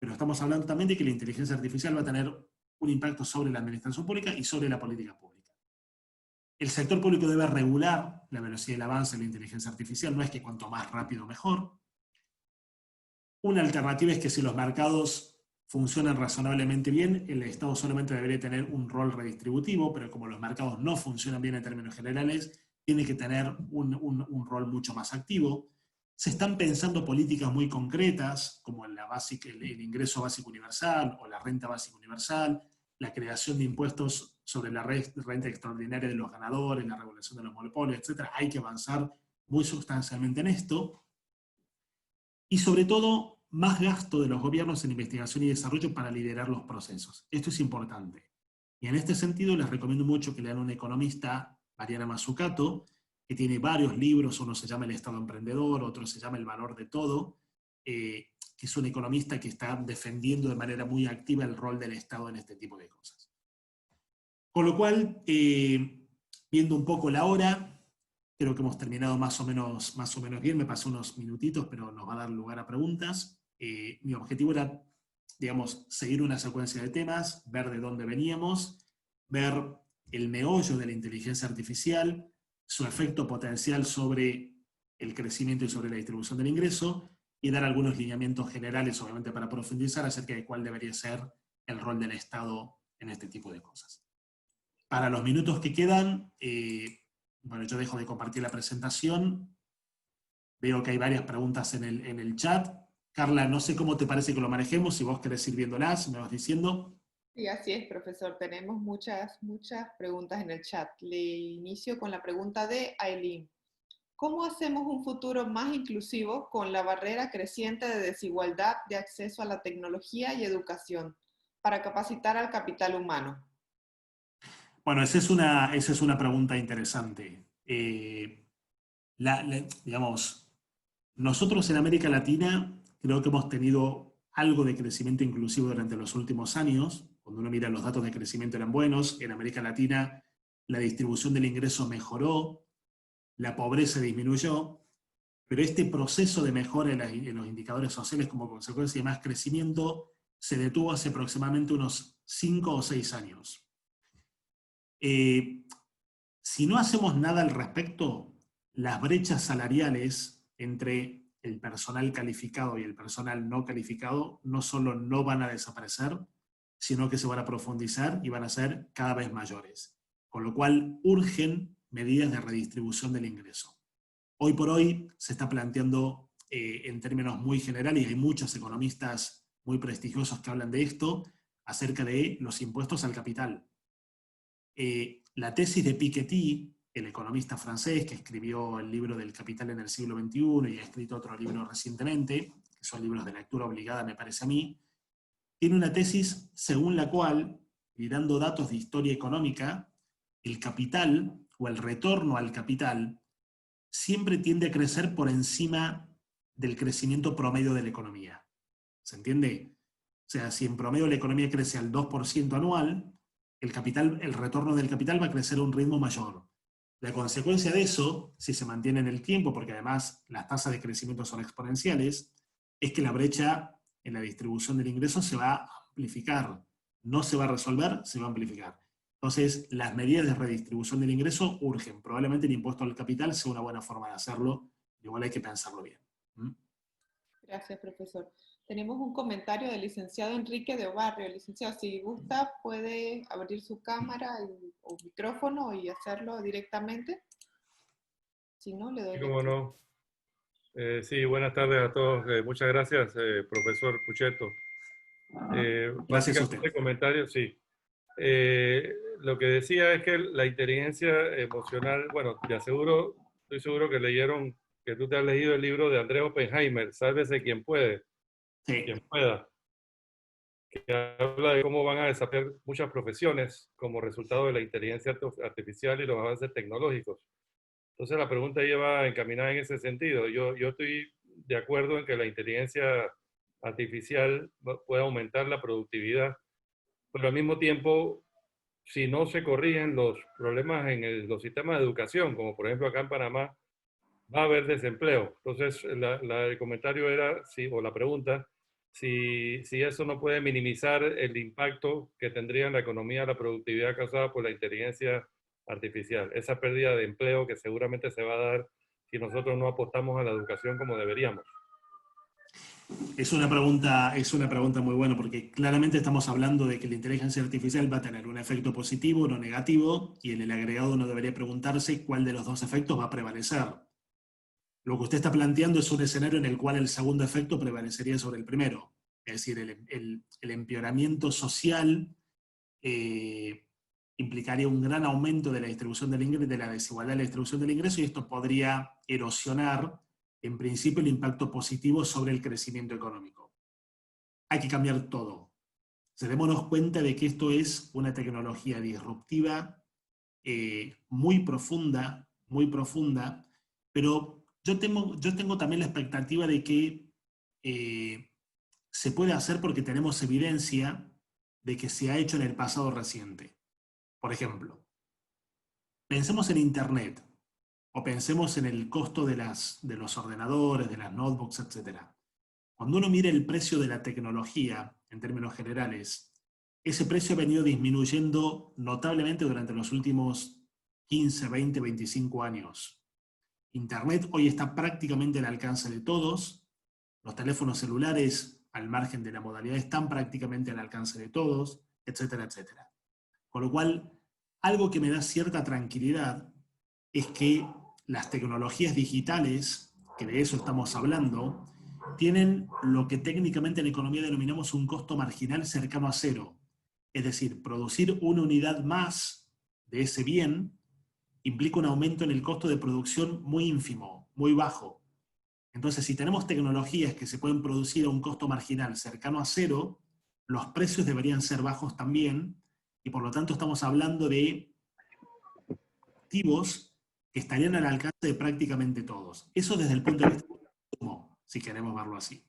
S2: pero estamos hablando también de que la inteligencia artificial va a tener un impacto sobre la administración pública y sobre la política pública. El sector público debe regular la velocidad del avance de la inteligencia artificial, no es que cuanto más rápido mejor. Una alternativa es que si los mercados funcionan razonablemente bien, el Estado solamente debería tener un rol redistributivo, pero como los mercados no funcionan bien en términos generales, tiene que tener un rol mucho más activo. Se están pensando políticas muy concretas, como el ingreso básico universal o la renta básica universal, la creación de impuestos sobre la renta extraordinaria de los ganadores, la regulación de los monopolios, etc. Hay que avanzar muy sustancialmente en esto. Y sobre todo, más gasto de los gobiernos en investigación y desarrollo para liderar los procesos. Esto es importante. Y en este sentido les recomiendo mucho que lean un economista, Mariana Mazzucato, que tiene varios libros, uno se llama El Estado Emprendedor, otro se llama El Valor de Todo, que es un economista que está defendiendo de manera muy activa el rol del Estado en este tipo de cosas. Con lo cual, viendo un poco la hora, creo que hemos terminado más o menos bien, me pasé unos minutitos, pero nos va a dar lugar a preguntas. Mi objetivo era, digamos, seguir una secuencia de temas, ver de dónde veníamos, ver el meollo de la inteligencia artificial, su efecto potencial sobre el crecimiento y sobre la distribución del ingreso, y dar algunos lineamientos generales, obviamente, para profundizar acerca de cuál debería ser el rol del Estado en este tipo de cosas. Para los minutos que quedan, bueno, yo dejo de compartir la presentación. Veo que hay varias preguntas en el chat. Carla, no sé cómo te parece que lo manejemos, si vos querés ir viéndolas, me vas diciendo.
S1: Sí, así es, profesor. Tenemos muchas preguntas en el chat. Le inicio con la pregunta de Aileen. ¿Cómo hacemos un futuro más inclusivo con la barrera creciente de desigualdad de acceso a la tecnología y educación para capacitar al capital humano?
S2: Bueno, esa es una pregunta interesante. Digamos, nosotros en América Latina creo que hemos tenido algo de crecimiento inclusivo durante los últimos años. Cuando uno mira los datos de crecimiento eran buenos. En América Latina la distribución del ingreso mejoró, la pobreza disminuyó, pero este proceso de mejora en los indicadores sociales como consecuencia de más crecimiento se detuvo hace aproximadamente unos 5 o 6 años. Si no hacemos nada al respecto, las brechas salariales entre el personal calificado y el personal no calificado no solo no van a desaparecer, sino que se van a profundizar y van a ser cada vez mayores. Con lo cual urgen medidas de redistribución del ingreso. Hoy por hoy se está planteando en términos muy generales, y hay muchos economistas muy prestigiosos que hablan de esto, acerca de los impuestos al capital. La tesis de Piketty, el economista francés que escribió el libro del Capital en el siglo XXI y ha escrito otro libro recientemente, que son libros de lectura obligada, me parece a mí, tiene una tesis según la cual, mirando datos de historia económica, el capital o el retorno al capital siempre tiende a crecer por encima del crecimiento promedio de la economía. ¿Se entiende? O sea, si en promedio la economía crece al 2% anual, el retorno del capital va a crecer a un ritmo mayor. La consecuencia de eso, si se mantiene en el tiempo, porque además las tasas de crecimiento son exponenciales, es que la brecha en la distribución del ingreso se va a amplificar. No se va a resolver, se va a amplificar. Entonces, las medidas de redistribución del ingreso urgen. Probablemente el impuesto al capital sea una buena forma de hacerlo, igual hay que pensarlo bien.
S1: Gracias, profesor. Tenemos un comentario del licenciado Enrique de Obarrio. Licenciado, si gusta, puede abrir su cámara o micrófono y hacerlo directamente. Si no, le doy
S4: Sí,
S1: lectura.
S4: cómo no. Sí, buenas tardes a todos. Muchas gracias, profesor Puchetto.
S2: Gracias a
S4: Básicamente,
S2: usted.
S4: comentarios, sí. Lo que decía es que la inteligencia emocional, bueno, estoy seguro que leyeron, que tú te has leído el libro de Andrés Oppenheimer, Sálvese quien puede,
S2: Sí.
S4: quien pueda, que habla de cómo van a desaparecer muchas profesiones como resultado de la inteligencia artificial y los avances tecnológicos. Entonces la pregunta lleva encaminada en ese sentido. Yo estoy de acuerdo en que la inteligencia artificial puede aumentar la productividad, pero al mismo tiempo, si no se corrigen los problemas en los sistemas de educación, como por ejemplo acá en Panamá, va a haber desempleo. Entonces el comentario era, o la pregunta, si eso no puede minimizar el impacto que tendría en la economía la productividad causada por la inteligencia artificial, esa pérdida de empleo que seguramente se va a dar si nosotros no apostamos a la educación como deberíamos.
S2: Es una pregunta muy buena, porque claramente estamos hablando de que la inteligencia artificial va a tener un efecto positivo, no negativo, y en el agregado uno debería preguntarse cuál de los dos efectos va a prevalecer. Lo que usted está planteando es un escenario en el cual el segundo efecto prevalecería sobre el primero, es decir, el empeoramiento social implicaría un gran aumento de la distribución del ingreso, de la desigualdad de la distribución del ingreso, y esto podría erosionar, en principio, el impacto positivo sobre el crecimiento económico. Hay que cambiar todo. Démonos cuenta de que esto es una tecnología disruptiva, muy profunda, pero yo tengo también la expectativa de que se puede hacer porque tenemos evidencia de que se ha hecho en el pasado reciente. Por ejemplo, pensemos en Internet, o pensemos en el costo de los ordenadores, de las notebooks, etc. Cuando uno mira el precio de la tecnología, en términos generales, ese precio ha venido disminuyendo notablemente durante los últimos 15, 20, 25 años. Internet hoy está prácticamente al alcance de todos, los teléfonos celulares, al margen de la modalidad, están prácticamente al alcance de todos, etcétera, etcétera. Con lo cual, algo que me da cierta tranquilidad es que las tecnologías digitales, que de eso estamos hablando, tienen lo que técnicamente en economía denominamos un costo marginal cercano a cero. Es decir, producir una unidad más de ese bien implica un aumento en el costo de producción muy ínfimo, muy bajo. Entonces, si tenemos tecnologías que se pueden producir a un costo marginal cercano a cero, los precios deberían ser bajos también, y por lo tanto estamos hablando de activos que estarían al alcance de prácticamente todos. Eso desde el punto de vista del consumo, si queremos verlo así.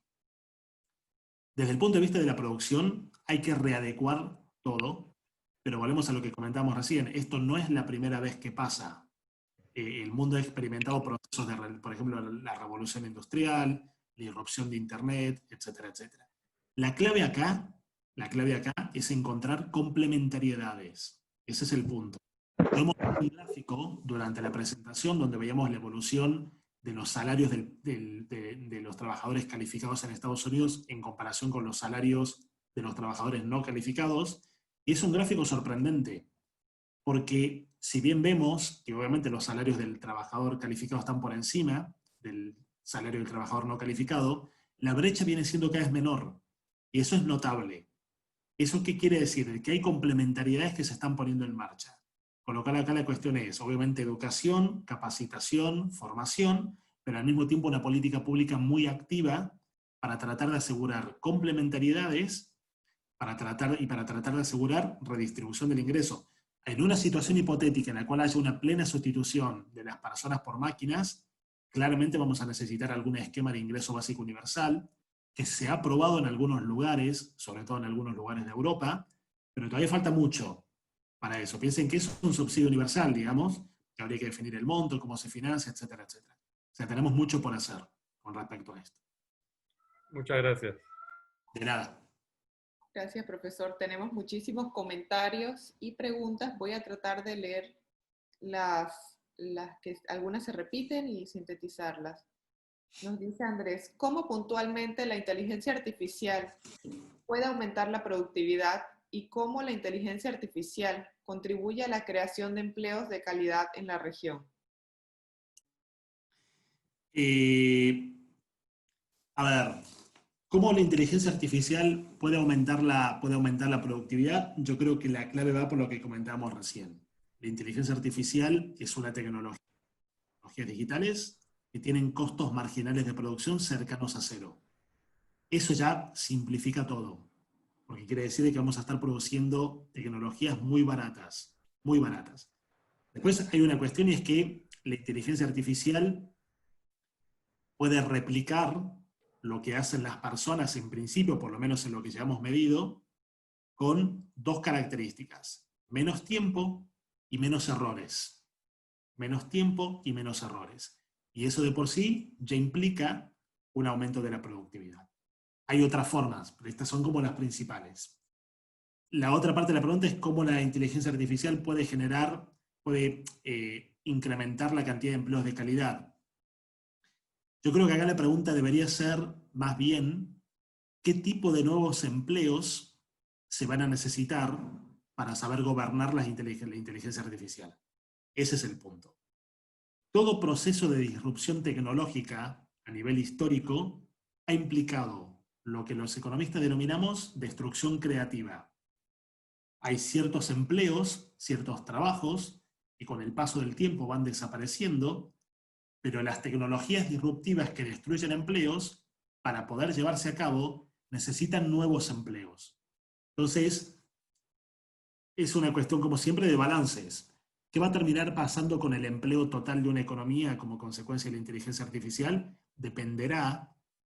S2: Desde el punto de vista de la producción, hay que readecuar todo, pero volvemos a lo que comentamos recién. Esto no es la primera vez que pasa. El mundo ha experimentado procesos de, por ejemplo, la revolución industrial, la irrupción de Internet, etcétera, etcétera. La clave acá es encontrar complementariedades. Ese es el punto. Tenemos un gráfico durante la presentación donde veíamos la evolución de los salarios de los trabajadores calificados en Estados Unidos en comparación con los salarios de los trabajadores no calificados, y es un gráfico sorprendente, porque si bien vemos que obviamente los salarios del trabajador calificado están por encima del salario del trabajador no calificado, la brecha viene siendo cada vez menor, y eso es notable. ¿Eso qué quiere decir? Que hay complementariedades que se están poniendo en marcha. Con lo cual acá la cuestión es, obviamente, educación, capacitación, formación, pero al mismo tiempo una política pública muy activa para tratar de asegurar complementariedades para tratar de asegurar redistribución del ingreso. En una situación hipotética en la cual haya una plena sustitución de las personas por máquinas, claramente vamos a necesitar algún esquema de ingreso básico universal, que se ha aprobado en algunos lugares, sobre todo en algunos lugares de Europa, pero todavía falta mucho para eso. Piensen que eso es un subsidio universal, digamos, que habría que definir el monto, cómo se financia, etcétera, etcétera. O sea, tenemos mucho por hacer con respecto a esto.
S4: Muchas gracias.
S2: De nada.
S1: Gracias, profesor. Tenemos muchísimos comentarios y preguntas. Voy a tratar de leer las que algunas se repiten y sintetizarlas. Nos dice Andrés, ¿cómo puntualmente la inteligencia artificial puede aumentar la productividad y cómo la inteligencia artificial contribuye a la creación de empleos de calidad en la región?
S2: A ver, ¿cómo la inteligencia artificial puede aumentar la productividad? Yo creo que la clave va por lo que comentábamos recién. La inteligencia artificial es una tecnologías digitales que tienen costos marginales de producción cercanos a cero. Eso ya simplifica todo, porque quiere decir que vamos a estar produciendo tecnologías muy baratas, muy baratas. Después hay una cuestión y es que la inteligencia artificial puede replicar lo que hacen las personas en principio, por lo menos en lo que llevamos medido, con dos características: menos tiempo y menos errores. Menos tiempo y menos errores. Y eso de por sí ya implica un aumento de la productividad. Hay otras formas, pero estas son como las principales. La otra parte de la pregunta es cómo la inteligencia artificial puede incrementar la cantidad de empleos de calidad. Yo creo que acá la pregunta debería ser más bien qué tipo de nuevos empleos se van a necesitar para saber gobernar la inteligencia artificial. Ese es el punto. Todo proceso de disrupción tecnológica a nivel histórico ha implicado lo que los economistas denominamos destrucción creativa. Hay ciertos empleos, ciertos trabajos, que con el paso del tiempo van desapareciendo, pero las tecnologías disruptivas que destruyen empleos, para poder llevarse a cabo, necesitan nuevos empleos. Entonces, es una cuestión, como siempre, de balances. ¿Qué va a terminar pasando con el empleo total de una economía como consecuencia de la inteligencia artificial? Dependerá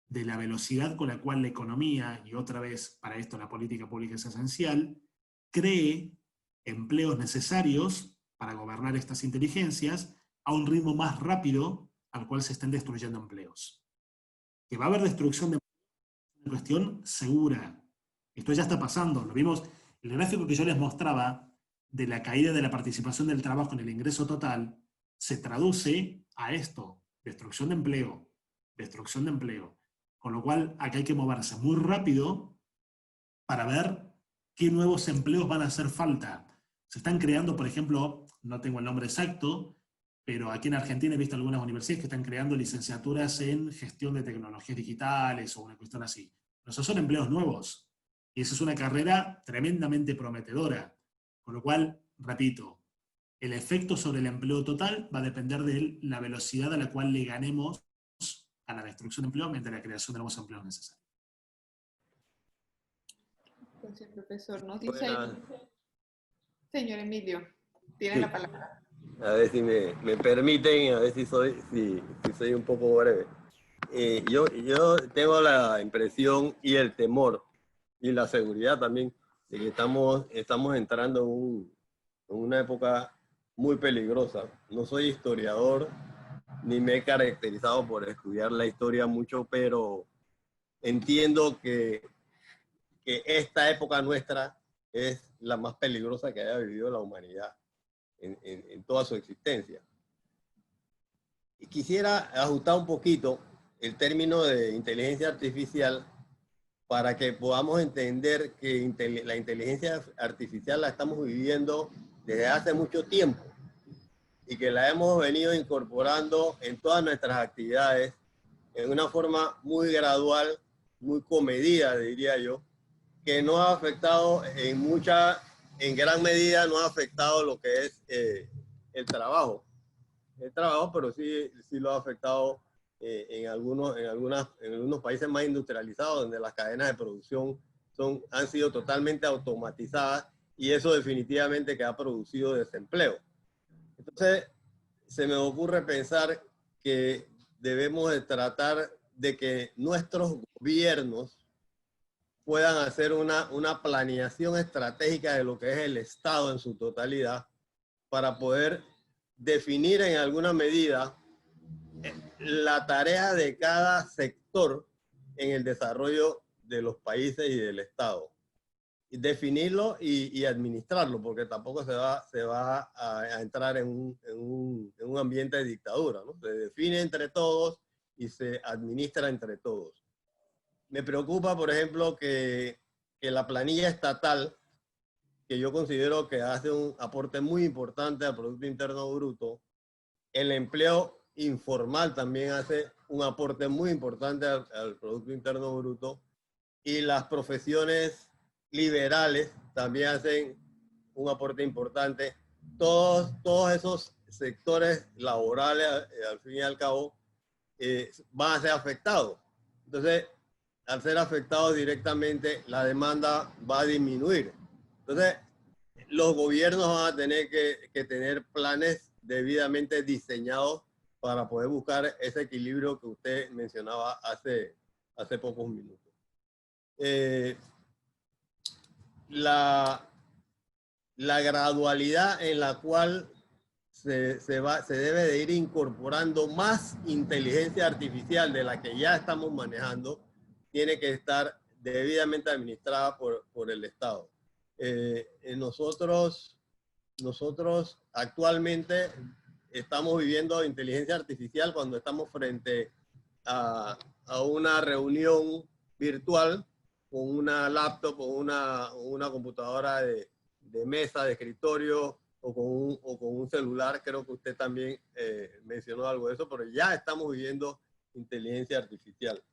S2: de la velocidad con la cual la economía, y otra vez para esto la política pública es esencial, cree empleos necesarios para gobernar estas inteligencias a un ritmo más rápido al cual se estén destruyendo empleos. Que va a haber destrucción de empleos es una cuestión segura. Esto ya está pasando, lo vimos. El gráfico que yo les mostraba de la caída de la participación del trabajo en el ingreso total se traduce a esto: destrucción de empleo, destrucción de empleo. Con lo cual, acá hay que moverse muy rápido para ver qué nuevos empleos van a hacer falta. Se están creando, por ejemplo, no tengo el nombre exacto, pero aquí en Argentina he visto algunas universidades que están creando licenciaturas en gestión de tecnologías digitales o una cuestión así. Esos son empleos nuevos. Y esa es una carrera tremendamente prometedora. Con lo cual, repito, el efecto sobre el empleo total va a depender de la velocidad a la cual le ganemos a la destrucción de empleo mediante la creación de nuevos empleos necesarios.
S1: Gracias, profesor. Nos dice ahí, señor Emilio, tiene la palabra.
S5: A ver si me permiten, a ver si soy un poco breve. Yo tengo la impresión y el temor y la seguridad también de que estamos entrando en una época muy peligrosa. No soy historiador, ni me he caracterizado por estudiar la historia mucho, pero entiendo que esta época nuestra es la más peligrosa que haya vivido la humanidad en toda su existencia. Y quisiera ajustar un poquito el término de inteligencia artificial para que podamos entender que la inteligencia artificial la estamos viviendo desde hace mucho tiempo y que la hemos venido incorporando en todas nuestras actividades en una forma muy gradual, muy comedida, diría yo, que no ha afectado en en gran medida no ha afectado lo que es el trabajo, pero sí lo ha afectado en algunos países más industrializados, donde las cadenas de producción han sido totalmente automatizadas, y eso definitivamente que ha producido desempleo. Entonces, se me ocurre pensar que debemos de tratar de que nuestros gobiernos puedan hacer una planeación estratégica de lo que es el Estado en su totalidad, para poder definir en alguna medida la tarea de cada sector en el desarrollo de los países y del Estado. Y definirlo y administrarlo, porque tampoco se va a entrar en un ambiente de dictadura, ¿no? Se define entre todos y se administra entre todos. Me preocupa, por ejemplo, que la planilla estatal, que yo considero que hace un aporte muy importante al Producto Interno Bruto, el empleo informal también hace un aporte muy importante al Producto Interno Bruto, y las profesiones liberales también hacen un aporte importante. Todos esos sectores laborales, al fin y al cabo, van a ser afectados. Entonces, al ser afectados directamente, la demanda va a disminuir. Entonces, los gobiernos van a tener que tener planes debidamente diseñados para poder buscar ese equilibrio que usted mencionaba hace pocos minutos. La gradualidad en la cual se debe de ir incorporando más inteligencia artificial de la que ya estamos manejando, tiene que estar debidamente administrada por el Estado. Nosotros actualmente estamos viviendo inteligencia artificial cuando estamos frente a una reunión virtual con una laptop o una computadora de mesa, de escritorio, o con un celular. Creo que usted también mencionó algo de eso, pero ya estamos viviendo inteligencia artificial.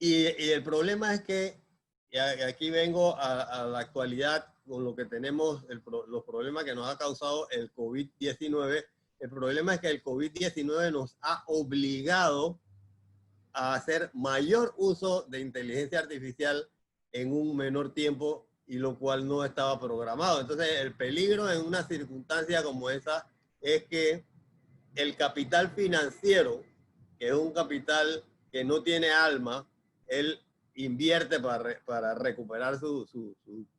S5: Y el problema es que, y aquí vengo a la actualidad con lo que tenemos, los problemas que nos ha causado el COVID-19. El problema es que el COVID-19 nos ha obligado a hacer mayor uso de inteligencia artificial en un menor tiempo, y lo cual no estaba programado. Entonces, el peligro en una circunstancia como esa es que el capital financiero, que es un capital que no tiene alma, él invierte para recuperar su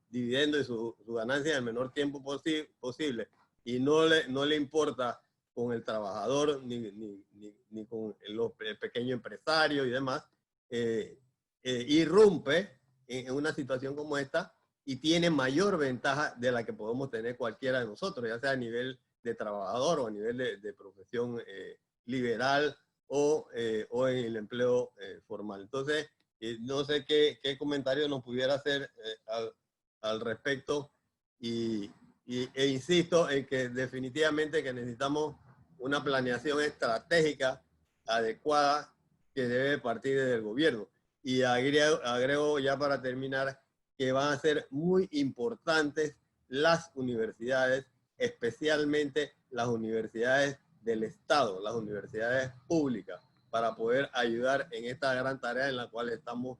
S5: dividendo y su ganancia en el menor tiempo posible, y no le importa con el trabajador ni con el pequeño empresario y demás. Irrumpe en una situación como esta y tiene mayor ventaja de la que podemos tener cualquiera de nosotros, ya sea a nivel de trabajador o a nivel de profesión liberal o en el empleo formal. Entonces, no sé qué comentario nos pudiera hacer al respecto, e insisto en que definitivamente que necesitamos una planeación estratégica adecuada que debe partir del gobierno. Y agrego ya para terminar que van a ser muy importantes las universidades, especialmente las universidades del Estado, las universidades públicas, para poder ayudar en esta gran tarea en la cual estamos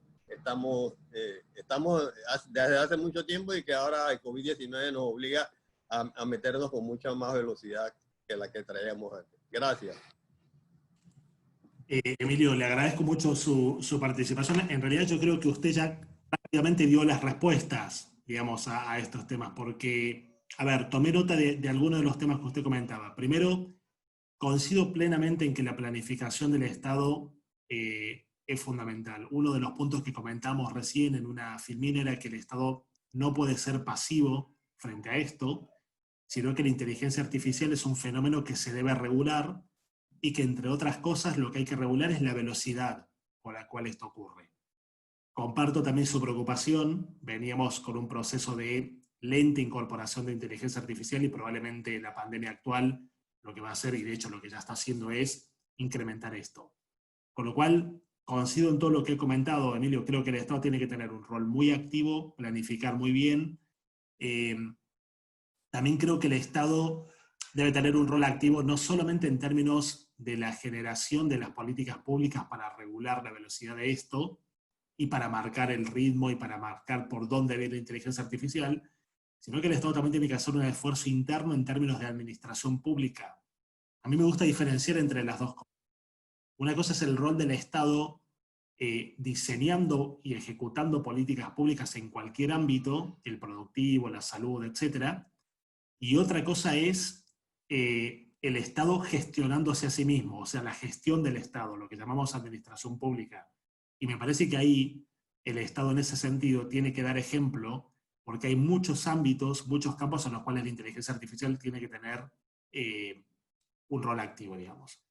S5: desde hace mucho tiempo, y que ahora el COVID-19 nos obliga a meternos con mucha más velocidad que la que traíamos antes. Gracias.
S2: Emilio, le agradezco mucho su participación. En realidad yo creo que usted ya prácticamente dio las respuestas, digamos, a estos temas, porque, a ver, tomé nota de algunos de los temas que usted comentaba. Primero, coincido plenamente en que la planificación del Estado es fundamental. Uno de los puntos que comentamos recién en una filmina era que el Estado no puede ser pasivo frente a esto, sino que la inteligencia artificial es un fenómeno que se debe regular, y que, entre otras cosas, lo que hay que regular es la velocidad con la cual esto ocurre. Comparto también su preocupación. Veníamos con un proceso de lenta incorporación de inteligencia artificial, y probablemente la pandemia actual lo que va a hacer, y de hecho lo que ya está haciendo, es incrementar esto. Con lo cual, coincido en todo lo que he comentado, Emilio. Creo que el Estado tiene que tener un rol muy activo, planificar muy bien, también creo que el Estado debe tener un rol activo no solamente en términos de la generación de las políticas públicas para regular la velocidad de esto y para marcar el ritmo y para marcar por dónde viene la inteligencia artificial, sino que el Estado también tiene que hacer un esfuerzo interno en términos de administración pública. A mí me gusta diferenciar entre las dos cosas. Una cosa es el rol del Estado diseñando y ejecutando políticas públicas en cualquier ámbito, el productivo, la salud, etc. Y otra cosa es el Estado gestionándose a sí mismo, o sea, la gestión del Estado, lo que llamamos administración pública. Y me parece que ahí el Estado en ese sentido tiene que dar ejemplo, porque hay muchos ámbitos, muchos campos en los cuales la inteligencia artificial tiene que tener un rol activo, digamos.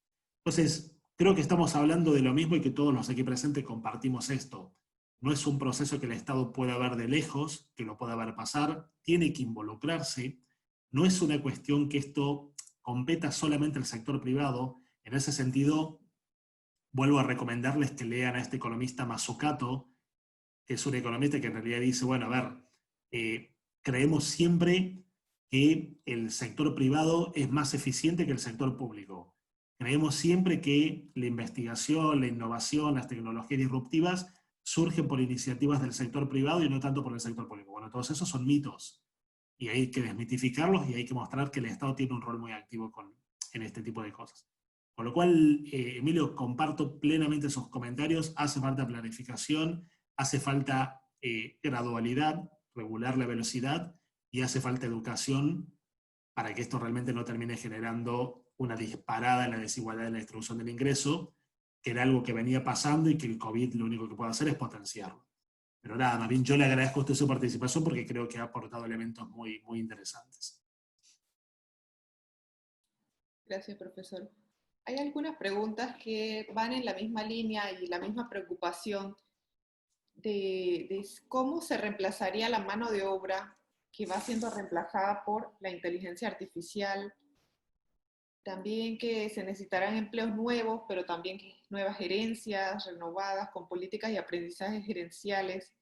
S2: Entonces, creo que estamos hablando de lo mismo y que todos los aquí presentes compartimos esto. No es un proceso que el Estado pueda ver de lejos, que lo pueda ver pasar, tiene que involucrarse. No es una cuestión que esto competa solamente al sector privado. En ese sentido, vuelvo a recomendarles que lean a este economista Mazzucato, que es un economista que en realidad dice, bueno, a ver, creemos siempre que el sector privado es más eficiente que el sector público. Creemos siempre que la investigación, la innovación, las tecnologías disruptivas surgen por iniciativas del sector privado y no tanto por el sector público. Bueno, todos esos son mitos. Y hay que desmitificarlos y hay que mostrar que el Estado tiene un rol muy activo en este tipo de cosas. Con lo cual, Emilio, comparto plenamente sus comentarios. Hace falta planificación, hace falta gradualidad, regular la velocidad, y hace falta educación para que esto realmente no termine generando una disparada en la desigualdad en la distribución del ingreso, que era algo que venía pasando y que el COVID lo único que puede hacer es potenciarlo. Pero nada, más bien yo le agradezco a usted su participación porque creo que ha aportado elementos muy, muy interesantes.
S1: Gracias, profesor. Hay algunas preguntas que van en la misma línea y la misma preocupación de cómo se reemplazaría la mano de obra que va siendo reemplazada por la inteligencia artificial. También que se necesitarán empleos nuevos, pero también nuevas gerencias renovadas con políticas y aprendizajes gerenciales.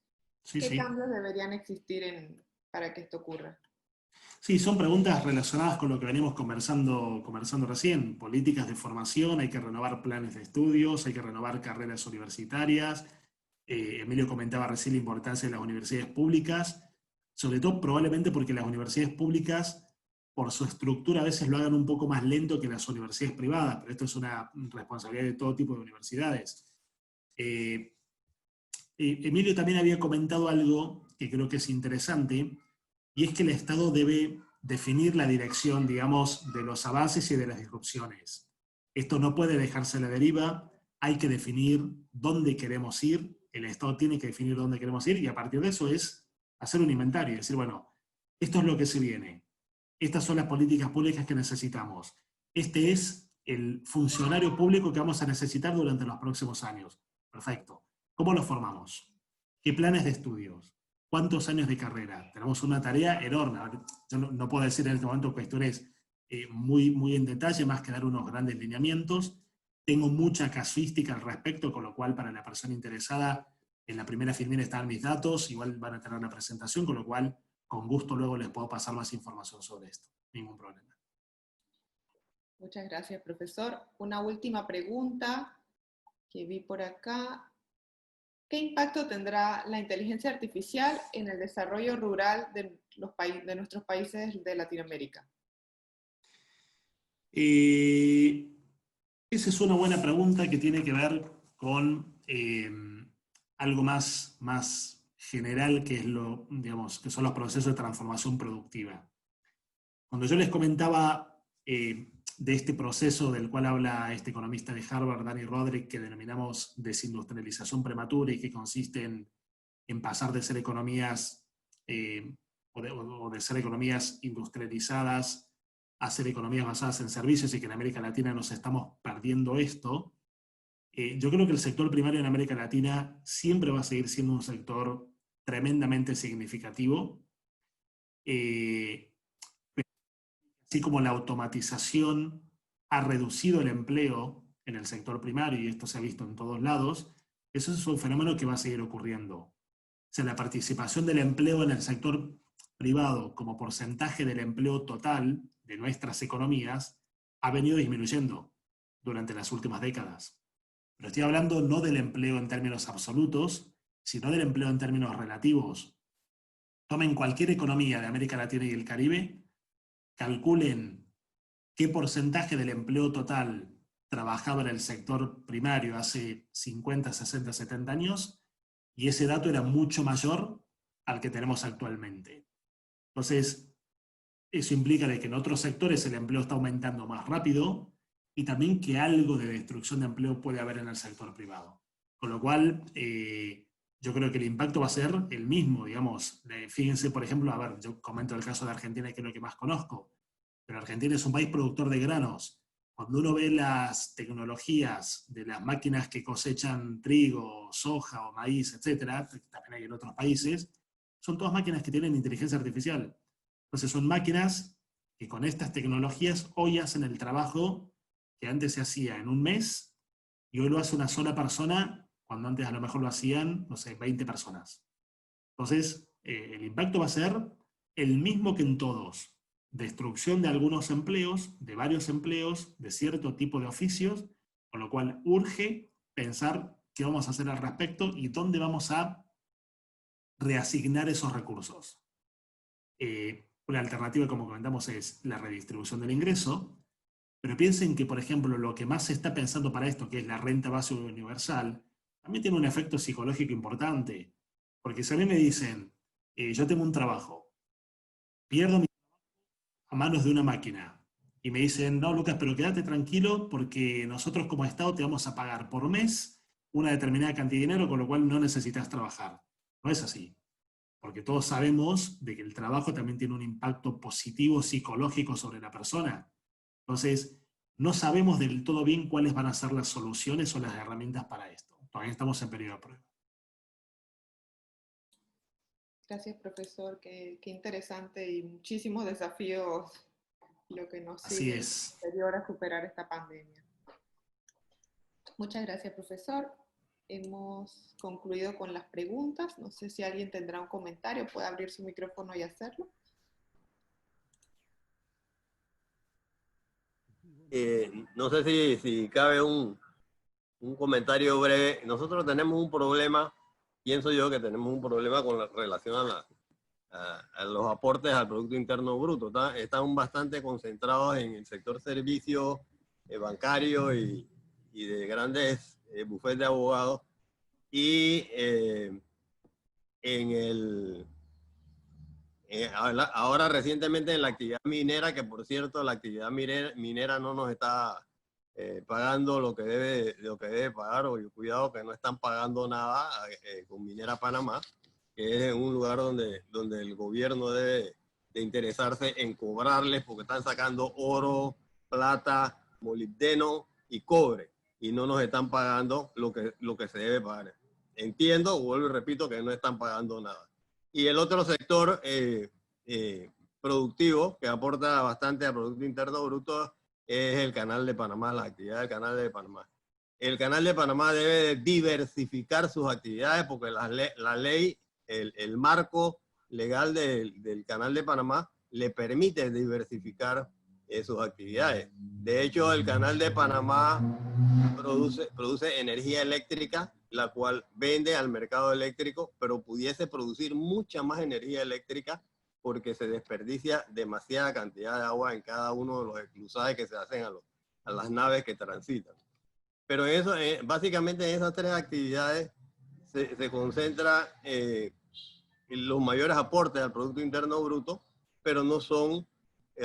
S2: Sí,
S1: ¿Qué
S2: sí.
S1: cambios deberían existir para que esto ocurra?
S2: Sí, son preguntas relacionadas con lo que venimos conversando recién. Políticas de formación, hay que renovar planes de estudios, hay que renovar carreras universitarias. Emilio comentaba recién la importancia de las universidades públicas, sobre todo probablemente porque las universidades públicas, por su estructura, a veces lo hagan un poco más lento que las universidades privadas, pero esto es una responsabilidad de todo tipo de universidades. Emilio también había comentado algo que creo que es interesante, y es que el Estado debe definir la dirección, digamos, de los avances y de las disrupciones. Esto no puede dejarse a la deriva, hay que definir dónde queremos ir, el Estado tiene que definir dónde queremos ir, y a partir de eso es hacer un inventario, decir, bueno, esto es lo que se viene, estas son las políticas públicas que necesitamos, este es el funcionario público que vamos a necesitar durante los próximos años. Perfecto. ¿Cómo lo formamos? ¿Qué planes de estudios? ¿Cuántos años de carrera? Tenemos una tarea enorme. Yo no puedo decir en este momento cuestiones muy, muy en detalle, más que dar unos grandes lineamientos. Tengo mucha casuística al respecto, con lo cual para la persona interesada, en la primera filmina están mis datos, igual van a tener la presentación, con lo cual con gusto luego les puedo pasar más información sobre esto. Ningún problema.
S1: Muchas gracias, profesor. Una última pregunta que vi por acá. ¿Qué impacto tendrá la inteligencia artificial en el desarrollo rural de nuestros países de Latinoamérica?
S2: Esa es una buena pregunta que tiene que ver con algo más general, que es digamos, que son los procesos de transformación productiva. Cuando yo les comentaba de este proceso del cual habla este economista de Harvard, Danny Roderick, que denominamos desindustrialización prematura y que consiste en pasar de ser economías o de ser economías industrializadas a ser economías basadas en servicios, y que en América Latina nos estamos perdiendo esto. Yo creo que el sector primario en América Latina siempre va a seguir siendo un sector tremendamente significativo, así como la automatización ha reducido el empleo en el sector primario, y esto se ha visto en todos lados. Eso es un fenómeno que va a seguir ocurriendo. O sea, la participación del empleo en el sector privado como porcentaje del empleo total de nuestras economías ha venido disminuyendo durante las últimas décadas. Pero estoy hablando no del empleo en términos absolutos, sino del empleo en términos relativos. Tomen cualquier economía de América Latina y el Caribe, calculen qué porcentaje del empleo total trabajaba en el sector primario hace 50, 60, 70 años, y ese dato era mucho mayor al que tenemos actualmente. Entonces, eso implica de que en otros sectores el empleo está aumentando más rápido y también que algo de destrucción de empleo puede haber en el sector privado. Con lo cual, yo creo que el impacto va a ser el mismo, digamos. Fíjense, por ejemplo, a ver, yo comento el caso de Argentina, que es lo que más conozco, pero Argentina es un país productor de granos. Cuando uno ve las tecnologías de las máquinas que cosechan trigo, soja o maíz, etcétera, que también hay en otros países, son todas máquinas que tienen inteligencia artificial. Entonces son máquinas que con estas tecnologías hoy hacen el trabajo que antes se hacía en un mes y hoy lo hace una sola persona, cuando antes a lo mejor lo hacían, no sé, 20 personas. Entonces, el impacto va a ser el mismo que en todos. Destrucción de algunos empleos, de varios empleos, de cierto tipo de oficios, con lo cual urge pensar qué vamos a hacer al respecto y dónde vamos a reasignar esos recursos. Una alternativa, como comentamos, es la redistribución del ingreso, pero piensen que, por ejemplo, lo que más se está pensando para esto, que es la renta básica universal, también tiene un efecto psicológico importante. Porque si a mí me dicen, yo tengo un trabajo, pierdo mi trabajo a manos de una máquina, y me dicen, no, Lucas, pero quédate tranquilo porque nosotros como Estado te vamos a pagar por mes una determinada cantidad de dinero, con lo cual no necesitas trabajar. No es así. Porque todos sabemos de que el trabajo también tiene un impacto positivo psicológico sobre la persona. Entonces, no sabemos del todo bien cuáles van a ser las soluciones o las herramientas para esto. Todavía estamos en periodo de prueba.
S1: Gracias, profesor. Qué interesante y muchísimos desafíos lo que nos
S2: Así
S1: sigue
S2: es.
S1: posterior a superar esta pandemia. Muchas gracias, profesor. Hemos concluido con las preguntas. No sé si alguien tendrá un comentario, puede abrir su micrófono y hacerlo.
S5: No sé si cabe un comentario breve. Nosotros tenemos un problema, pienso yo que tenemos un problema con relación a los aportes al Producto Interno Bruto. Están bastante concentrados en el sector servicio bancario y de grandes bufetes de abogados. Y ahora recientemente en la actividad minera, que por cierto la actividad minera no nos está pagando lo que debe pagar, o cuidado que no están pagando nada con Minera Panamá, que es un lugar donde el gobierno debe de interesarse en cobrarles porque están sacando oro, plata, molibdeno y cobre y no nos están pagando lo que se debe pagar. Entiendo, vuelvo y repito, que no están pagando nada. Y el otro sector productivo que aporta bastante al Producto Interno Bruto es el Canal de Panamá, la actividad del Canal de Panamá. El Canal de Panamá debe diversificar sus actividades porque la ley, el marco legal del Canal de Panamá le permite diversificar sus actividades. De hecho, el Canal de Panamá produce energía eléctrica, la cual vende al mercado eléctrico, pero pudiese producir mucha más energía eléctrica porque se desperdicia demasiada cantidad de agua en cada uno de los esclusajes que se hacen a las naves que transitan. Pero eso, básicamente en esas tres actividades se concentra los mayores aportes al Producto Interno Bruto, pero no son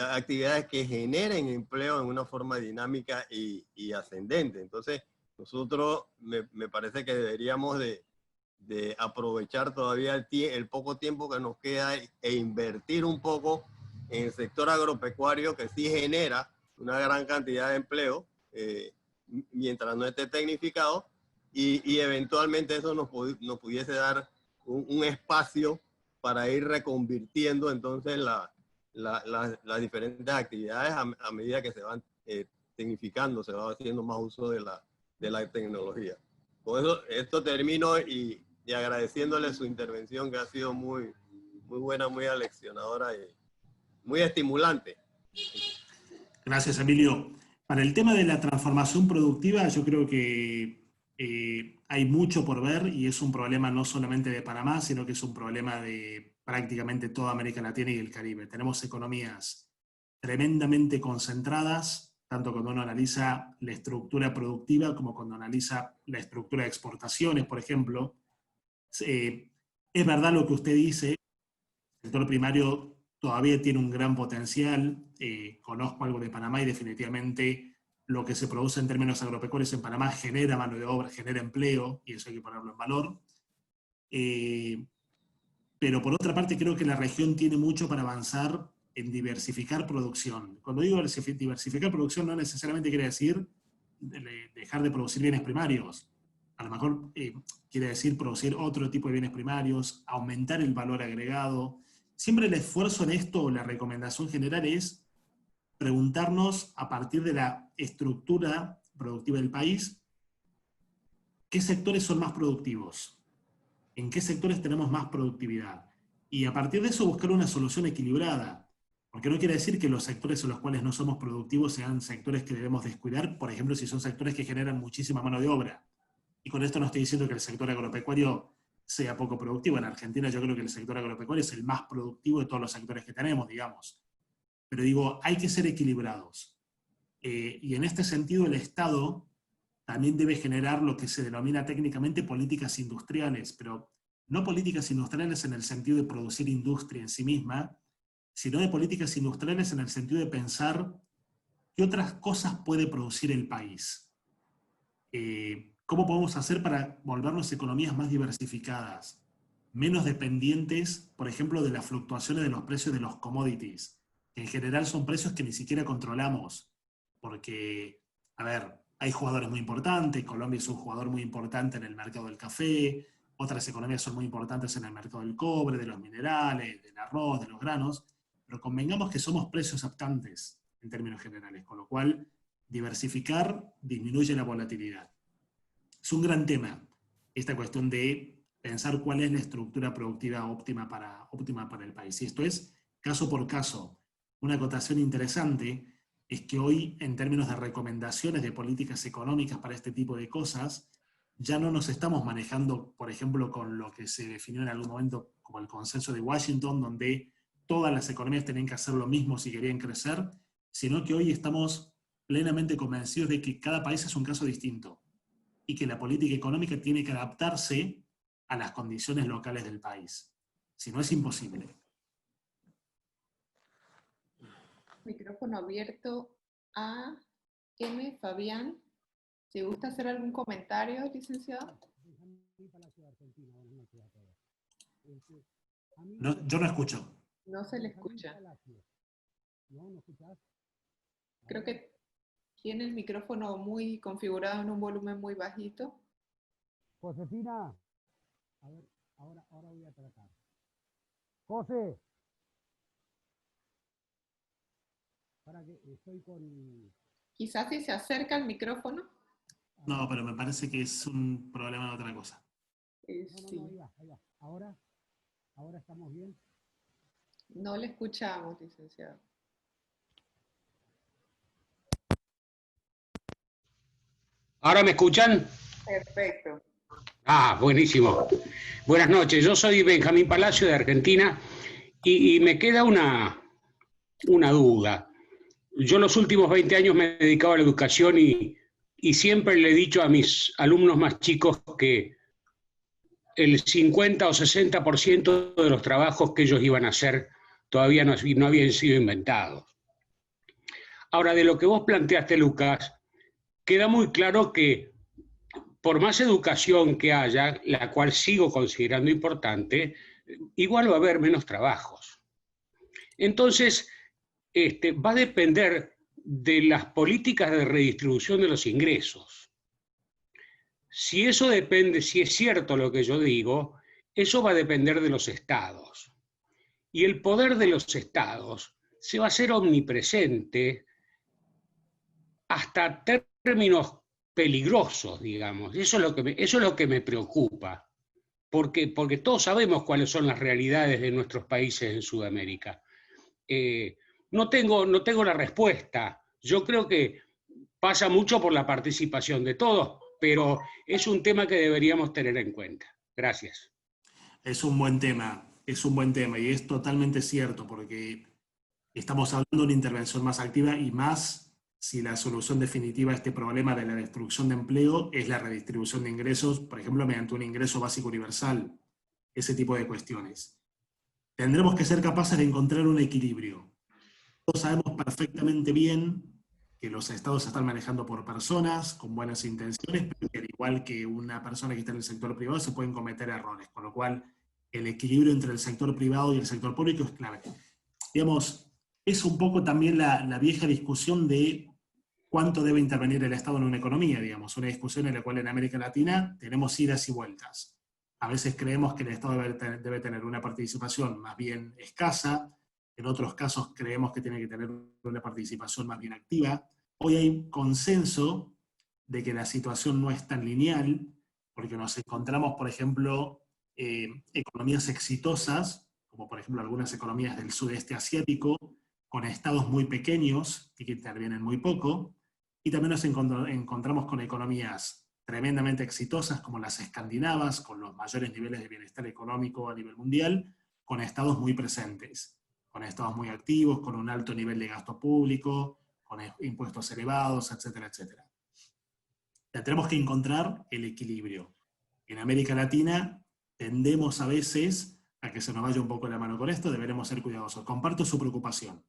S5: actividades que generen empleo en una forma dinámica y ascendente. Entonces, nosotros me parece que deberíamos de aprovechar todavía el poco tiempo que nos queda e invertir un poco en el sector agropecuario, que sí genera una gran cantidad de empleo, mientras no esté tecnificado, y eventualmente eso nos pudiese dar un espacio para ir reconvirtiendo entonces las diferentes actividades a medida que se van tecnificando, se va haciendo más uso de la tecnología. Con eso, esto termino y agradeciéndole su intervención, que ha sido muy, muy buena, muy aleccionadora y muy estimulante.
S2: Gracias, Emilio. Para el tema de la transformación productiva, yo creo que hay mucho por ver y es un problema no solamente de Panamá, sino que es un problema de prácticamente toda América Latina y el Caribe. Tenemos economías tremendamente concentradas, tanto cuando uno analiza la estructura productiva como cuando analiza la estructura de exportaciones, por ejemplo. Es verdad lo que usted dice, el sector primario todavía tiene un gran potencial. Conozco algo de Panamá y definitivamente lo que se produce en términos agropecuarios en Panamá genera mano de obra, genera empleo, y eso hay que ponerlo en valor. Pero por otra parte creo que la región tiene mucho para avanzar en diversificar producción. Cuando digo diversificar producción no necesariamente quiere decir dejar de producir bienes primarios. A lo mejor quiere decir producir otro tipo de bienes primarios, aumentar el valor agregado. Siempre el esfuerzo en esto, la recomendación general es preguntarnos a partir de la estructura productiva del país, ¿qué sectores son más productivos? ¿En qué sectores tenemos más productividad? Y a partir de eso buscar una solución equilibrada. Porque no quiere decir que los sectores en los cuales no somos productivos sean sectores que debemos descuidar, por ejemplo, si son sectores que generan muchísima mano de obra. Y con esto no estoy diciendo que el sector agropecuario sea poco productivo. En Argentina yo creo que el sector agropecuario es el más productivo de todos los sectores que tenemos, digamos. Pero digo, hay que ser equilibrados. Y en este sentido el Estado también debe generar lo que se denomina técnicamente políticas industriales, pero no políticas industriales en el sentido de producir industria en sí misma, sino de políticas industriales en el sentido de pensar qué otras cosas puede producir el país. ¿Cómo podemos hacer para volvernos economías más diversificadas, menos dependientes, por ejemplo, de las fluctuaciones de los precios de los commodities, que en general son precios que ni siquiera controlamos, porque, a ver, hay jugadores muy importantes, Colombia es un jugador muy importante en el mercado del café, otras economías son muy importantes en el mercado del cobre, de los minerales, del arroz, de los granos, pero convengamos que somos precios optantes en términos generales, con lo cual diversificar disminuye la volatilidad. Es un gran tema esta cuestión de pensar cuál es la estructura productiva óptima para el país. Y esto es caso por caso. Una acotación interesante es que hoy, en términos de recomendaciones de políticas económicas para este tipo de cosas, ya no nos estamos manejando, por ejemplo, con lo que se definió en algún momento como el consenso de Washington, donde todas las economías tenían que hacer lo mismo si querían crecer, sino que hoy estamos plenamente convencidos de que cada país es un caso distinto y que la política económica tiene que adaptarse a las condiciones locales del país. Si no, es imposible.
S1: Micrófono abierto a M. Fabián. ¿Te gusta hacer algún comentario, licenciado?
S2: No, yo no escucho.
S1: No se le escucha. Creo que tiene el micrófono muy configurado en un volumen muy bajito.
S6: Josefina, a ver, ahora voy a tratar. José, para que estoy con...
S1: Quizás si se acerca al micrófono.
S2: No, pero me parece que es un problema de otra cosa.
S1: Sí.
S6: Ahí va. ¿Ahora estamos bien?
S1: No le escuchamos, licenciado.
S7: ¿Ahora me escuchan?
S1: Perfecto.
S7: Ah, buenísimo. Buenas noches, yo soy Benjamín Palacio de Argentina y me queda una duda. Yo los últimos 20 años me he dedicado a la educación y siempre le he dicho a mis alumnos más chicos que el 50 o 60% de los trabajos que ellos iban a hacer todavía no habían sido inventados. Ahora, de lo que vos planteaste, Lucas, queda muy claro que por más educación que haya, la cual sigo considerando importante, igual va a haber menos trabajos. Entonces, va a depender de las políticas de redistribución de los ingresos. Si eso depende, si es cierto lo que yo digo, eso va a depender de los estados. Y el poder de los estados se va a hacer omnipresente hasta términos peligrosos, digamos. Eso es lo que me preocupa. porque todos sabemos cuáles son las realidades de nuestros países en Sudamérica. No tengo la respuesta. Yo creo que pasa mucho por la participación de todos, pero es un tema que deberíamos tener en cuenta. Gracias.
S2: Es un buen tema y es totalmente cierto porque estamos hablando de una intervención más activa y más si la solución definitiva a este problema de la destrucción de empleo es la redistribución de ingresos, por ejemplo, mediante un ingreso básico universal, ese tipo de cuestiones. Tendremos que ser capaces de encontrar un equilibrio. Todos sabemos perfectamente bien que los estados se están manejando por personas con buenas intenciones, pero que al igual que una persona que está en el sector privado se pueden cometer errores, con lo cual el equilibrio entre el sector privado y el sector público es clave. Digamos, es un poco también la vieja discusión de cuánto debe intervenir el Estado en una economía, digamos, una discusión en la cual en América Latina tenemos idas y vueltas. A veces creemos que el Estado debe tener una participación más bien escasa, en otros casos creemos que tiene que tener una participación más bien activa. Hoy hay consenso de que la situación no es tan lineal, porque nos encontramos, por ejemplo, economías exitosas, como por ejemplo algunas economías del sudeste asiático, con estados muy pequeños y que intervienen muy poco, y también nos encontramos con economías tremendamente exitosas como las escandinavas, con los mayores niveles de bienestar económico a nivel mundial, con estados muy presentes, con estados muy activos, con un alto nivel de gasto público, con impuestos elevados, etcétera, etcétera. Ya tenemos que encontrar el equilibrio. En América Latina tendemos a veces a que se nos vaya un poco la mano con esto, deberemos ser cuidadosos. Comparto su preocupación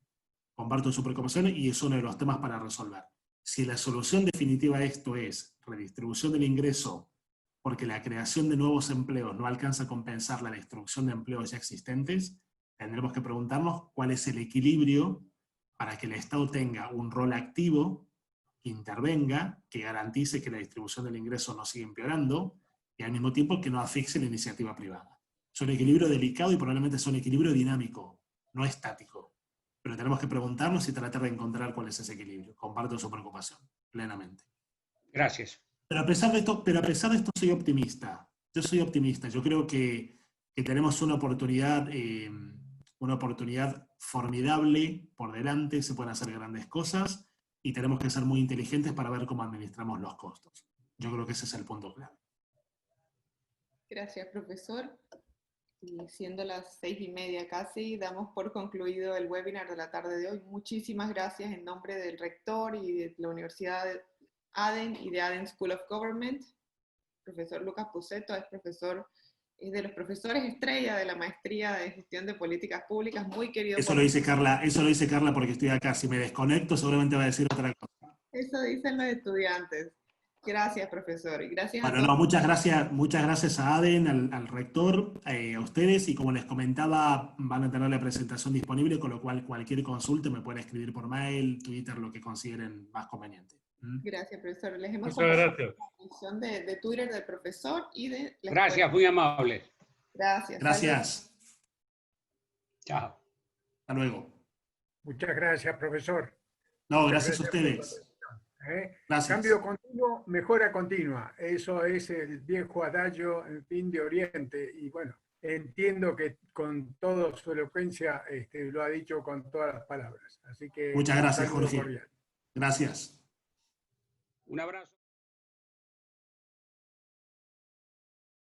S2: y es uno de los temas para resolver. Si la solución definitiva a esto es redistribución del ingreso, porque la creación de nuevos empleos no alcanza a compensar la destrucción de empleos ya existentes, tendremos que preguntarnos cuál es el equilibrio para que el Estado tenga un rol activo, que intervenga, que garantice que la distribución del ingreso no siga empeorando, y al mismo tiempo que no asfixie la iniciativa privada. Es un equilibrio delicado y probablemente es un equilibrio dinámico, no estático. Pero tenemos que preguntarnos y tratar de encontrar cuál es ese equilibrio. Comparto su preocupación, plenamente.
S7: Gracias.
S2: Pero a pesar de esto soy optimista. Yo soy optimista. Yo creo que tenemos una oportunidad formidable por delante, se pueden hacer grandes cosas y tenemos que ser muy inteligentes para ver cómo administramos los costos. Yo creo que ese es el punto clave.
S1: Gracias, profesor. Y siendo las 6:30 casi, damos por concluido el webinar de la tarde de hoy. Muchísimas gracias en nombre del rector y de la Universidad de ADEN y de ADEN School of Government. Profesor Lucas Pucetto es de los profesores estrella de la maestría de gestión de políticas públicas, muy querido.
S2: Eso lo dice Carla porque estoy acá. Si me desconecto seguramente va a decir otra cosa.
S1: Eso dicen los estudiantes. Gracias, profesor. Y gracias
S2: bueno,
S1: a todos.
S2: Muchas gracias a ADEN, al rector, a ustedes, y como les comentaba, van a tener la presentación disponible, con lo cual cualquier consulta me pueden escribir por mail, Twitter, lo que consideren más conveniente.
S1: Gracias, profesor. Les hemos
S4: Muchas gracias.
S1: la función de Twitter del profesor y de la
S7: Gracias,
S1: escuela.
S7: muy amable.
S1: Gracias.
S2: Gracias.
S7: Chao.
S2: Hasta luego.
S8: Muchas gracias, profesor.
S2: No, gracias a ustedes. Gracias.
S8: Cambio continuo, mejora continua. Eso es el viejo adagio, en fin, de Oriente. Y bueno, entiendo que con toda su elocuencia lo ha dicho con todas las palabras. Así que
S2: muchas gracias, Jorge.
S8: Cordial.
S2: Gracias.
S7: Un abrazo.